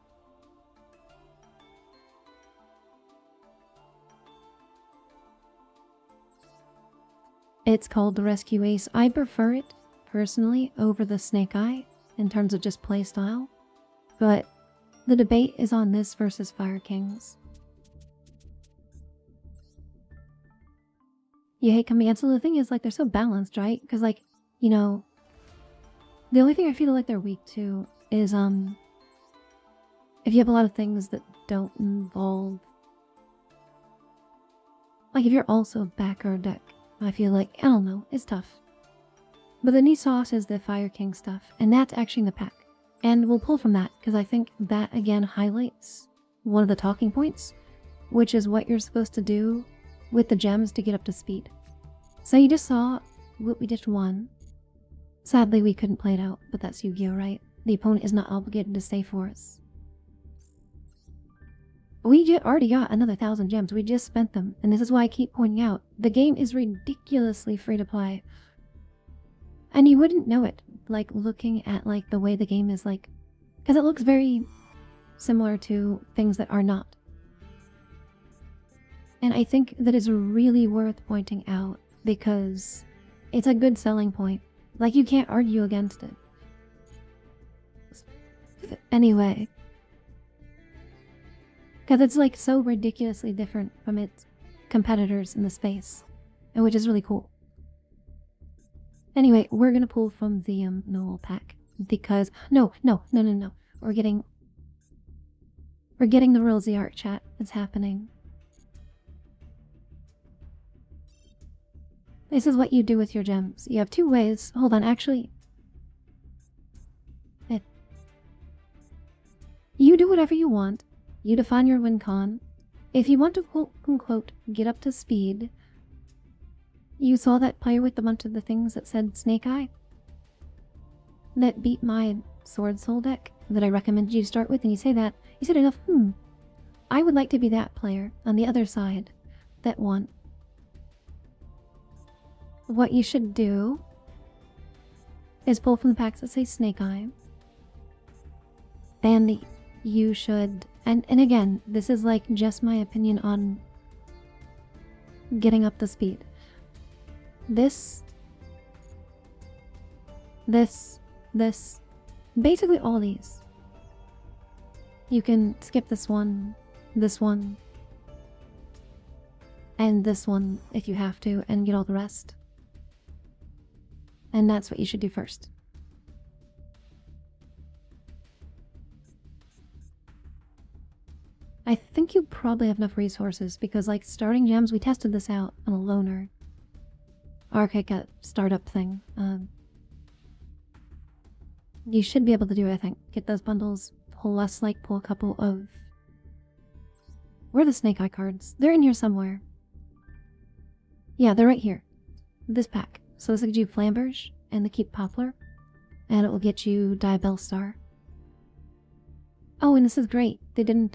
It's called the Rescue Ace. I prefer it, personally, over the Snake Eye in terms of just playstyle, but the debate is on this versus Fire Kings. You hate commands, so the thing is, like, they're so balanced, right? Because, like, you know, the only thing I feel like they're weak to is, if you have a lot of things that don't involve, like, if you're also a backer deck, I feel like, I don't know, it's tough. But the neat sauce is the Fire King stuff, and that's actually in the pack. And we'll pull from that, because I think that, again, highlights one of the talking points, which is what you're supposed to do with the gems to get up to speed. So you just saw what we just won. Sadly, we couldn't play it out, but that's Yu-Gi-Oh, right? The opponent is not obligated to stay for us. We already got another 1,000 gems. We just spent them, and this is why I keep pointing out, the game is ridiculously free to play. And you wouldn't know it, like, looking at, like, the way the game is, like, because it looks very similar to things that are not. And I think that is really worth pointing out, because it's a good selling point. Like, you can't argue against it. Anyway. Because it's, like, so ridiculously different from its competitors in the space, and which is really cool. Anyway, we're gonna pull from the Noel pack, because no. We're getting the real Z-Art chat. It's happening. This is what you do with your gems. You have two ways. Hold on, actually. You do whatever you want. You define your win con. If you want to quote unquote get up to speed, You saw that player with a bunch of the things that said Snake Eye? That beat my Sword Soul deck that I recommended you start with, and you say that. You said enough, I would like to be that player on the other side that won. What you should do is pull from the packs that say Snake Eye. And you should, and again, this is like just my opinion on getting up the speed. This, basically all these. You can skip this one, and this one if you have to, and get all the rest. And that's what you should do first. I think you probably have enough resources because, like, starting gems, we tested this out on a loner. Arcade startup thing. You should be able to do it, I think. Get those bundles, plus, like, pull a couple of... Where are the Snake Eye cards? They're in here somewhere. Yeah, they're right here. This pack. So this will get you Flamberge and the Keep Poplar. And it will get you Diabell Star. Oh, and this is great. They didn't,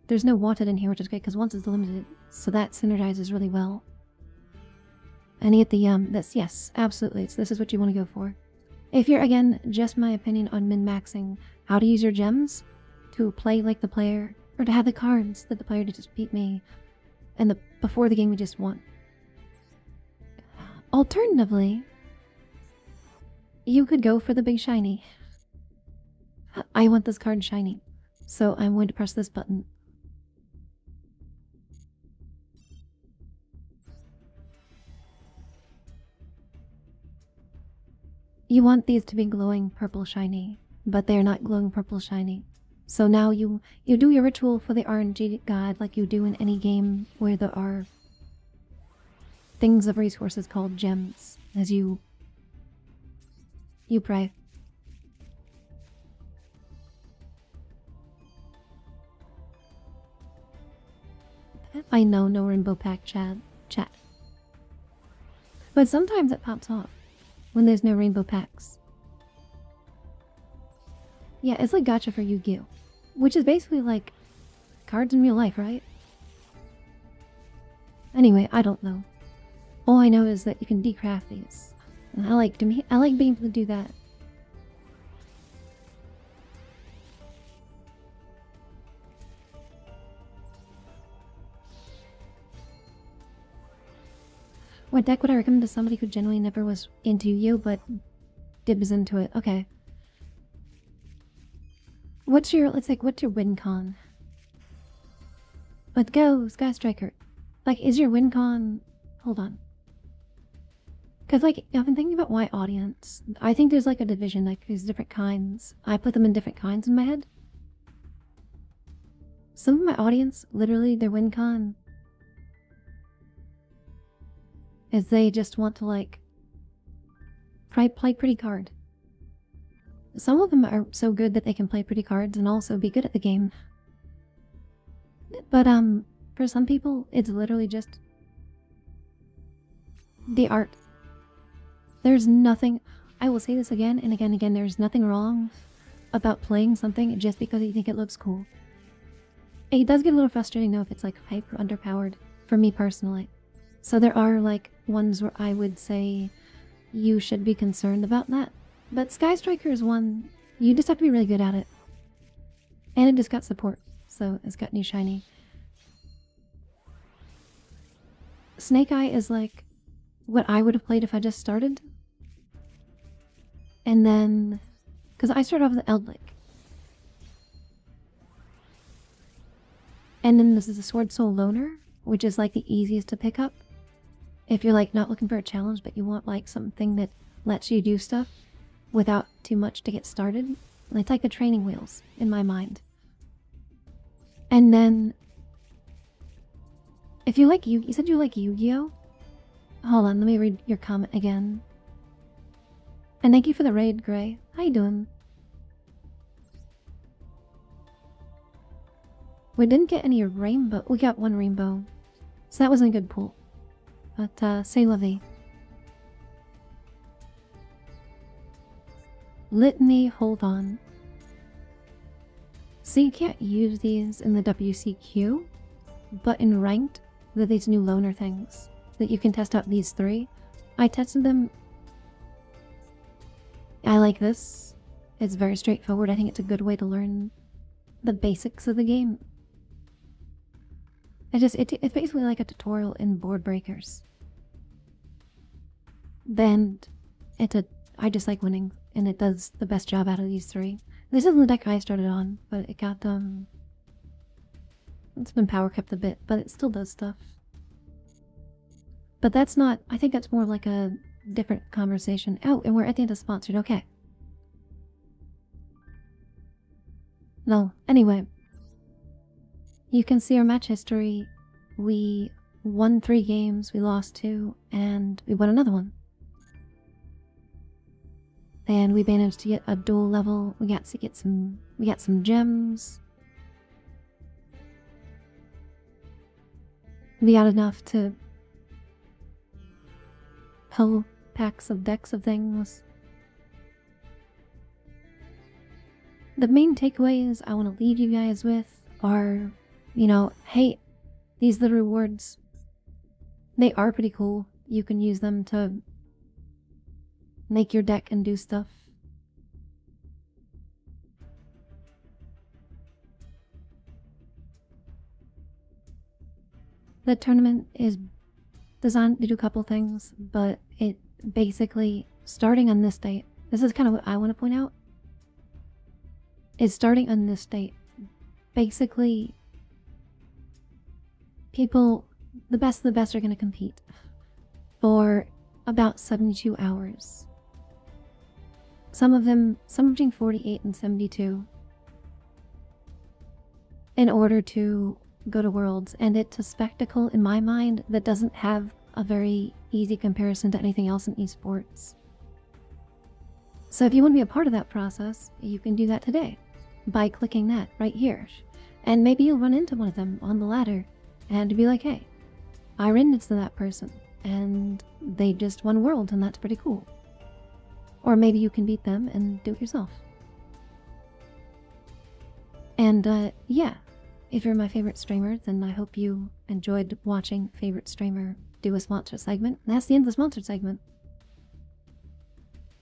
there's no wanted in here, which is great, because once it's limited, so that synergizes really well. And you get the, this, yes, absolutely, so this is what you want to go for. If you're, again, just my opinion on min-maxing how to use your gems to play like the player, or to have the cards that the player to just beat me, and before the game we just won. Alternatively, you could go for the big shiny. I want this card shiny, so I'm going to press this button. You want these to be glowing purple shiny, but they're not glowing purple shiny. So now you do your ritual for the RNG god like you do in any game where there are things of resources called gems, as you pray. I know, no rainbow pack chat. But sometimes it pops off when there's no rainbow packs. Yeah, it's like gacha for Yu-Gi-Oh! Which is basically like cards in real life, right? Anyway, I don't know. All I know is that you can decraft these. And I like being able to do that. What deck would I recommend to somebody who genuinely never was into Yu-Gi-Oh! But dibs into it? Okay. What's your win con? Let's go, Sky Striker. Like, is your win con... Hold on. Because, like, I've been thinking about my audience. I think there's, like, a division, like, there's different kinds. I put them in different kinds in my head. Some of my audience, literally, their win con is they just want to, like, play pretty card. Some of them are so good that they can play pretty cards and also be good at the game. But, for some people, it's literally just the art. There's nothing, I will say this again and again and again, there's nothing wrong about playing something just because you think it looks cool. It does get a little frustrating though if it's like hyper underpowered, for me personally. So there are like ones where I would say you should be concerned about that. But Sky Striker is one, you just have to be really good at it. And it just got support, so it's got new shiny. Snake Eye is like what I would have played if I just started. And then, because I started off with Eldlik. And then this is a Sword Soul Loner, which is like the easiest to pick up. If you're like not looking for a challenge, but you want like something that lets you do stuff without too much to get started. And it's like the training wheels in my mind. And then, if you like you said you like Yu-Gi-Oh? Hold on, let me read your comment again. And thank you for the raid, Gray. How you doing? We didn't get any rainbow. We got one rainbow. So that wasn't a good pull. But, say la vie. Litany, hold on. So you can't use these in the WCQ, but in ranked, these new loner things that you can test out these 3. I tested them. I like this. It's very straightforward. I think it's a good way to learn the basics of the game. It's basically like a tutorial in board breakers. Then I just like winning, and it does the best job out of these 3. This isn't the deck I started on, but it got it's been power kept a bit, but it still does stuff. But that's not, I think that's more like a different conversation. Oh, and we're at the end of sponsored, okay. No, anyway. You can see our match history. We won 3 games, we lost 2, and we won another one. And we managed to get a duel level. We got some gems. We got enough to pull packs of decks of things. The main takeaways I want to leave you guys with are, hey, these are the rewards. They are pretty cool. You can use them to make your deck and do stuff. The tournament is designed to do a couple things, but it basically, starting on this date, this is kind of what I want to point out, is starting on this date, basically, people, the best of the best are going to compete for about 72 hours. Some between 48 and 72, in order to go to Worlds, and it's a spectacle in my mind that doesn't have a very easy comparison to anything else in esports. So if you want to be a part of that process, you can do that today by clicking that right here. And maybe you'll run into one of them on the ladder and be like, hey, I ran into that person and they just won Worlds, and that's pretty cool. Or maybe you can beat them and do it yourself. And yeah, if you're my favorite streamer, then I hope you enjoyed watching favorite streamer do a sponsored segment. And that's the end of the sponsored segment.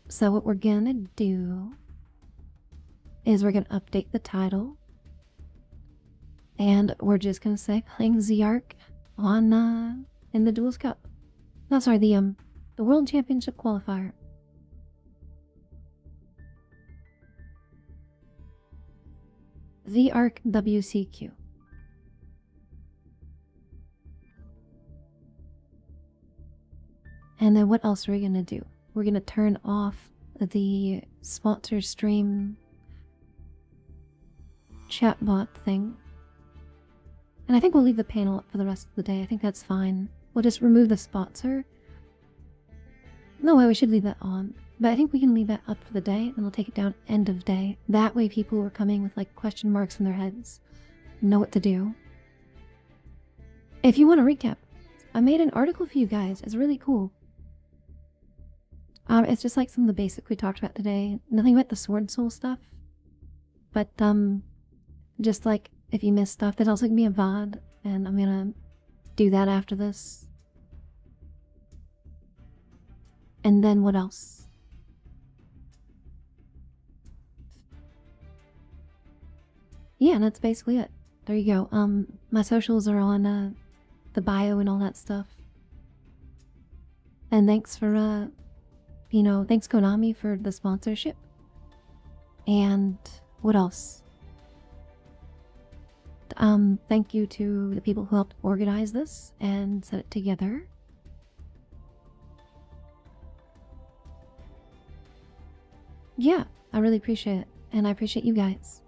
So what we're gonna do is we're gonna update the title, and we're just gonna say playing Zark on in the Duels Cup. No, sorry, the World Championship qualifier. The Arc WCQ. And then what else are we gonna do? We're gonna turn off the sponsor stream chatbot thing. And I think we'll leave the panel up for the rest of the day. I think that's fine. We'll just remove the sponsor. No way, we should leave that on. But I think we can leave that up for the day, and we'll take it down end of day. That way people who are coming with like question marks in their heads know what to do. If you want to recap, I made an article for you guys. It's really cool. It's just like some of the basics we talked about today. Nothing about the Sword Soul stuff. But just like if you missed stuff, there's also gonna be a VOD, and I'm gonna do that after this. And then what else? Yeah, and that's basically it. There you go. My socials are on the bio and all that stuff. And thanks for thanks Konami for the sponsorship. And what else? Thank you to the people who helped organize this and set it together. Yeah, I really appreciate it, and I appreciate you guys.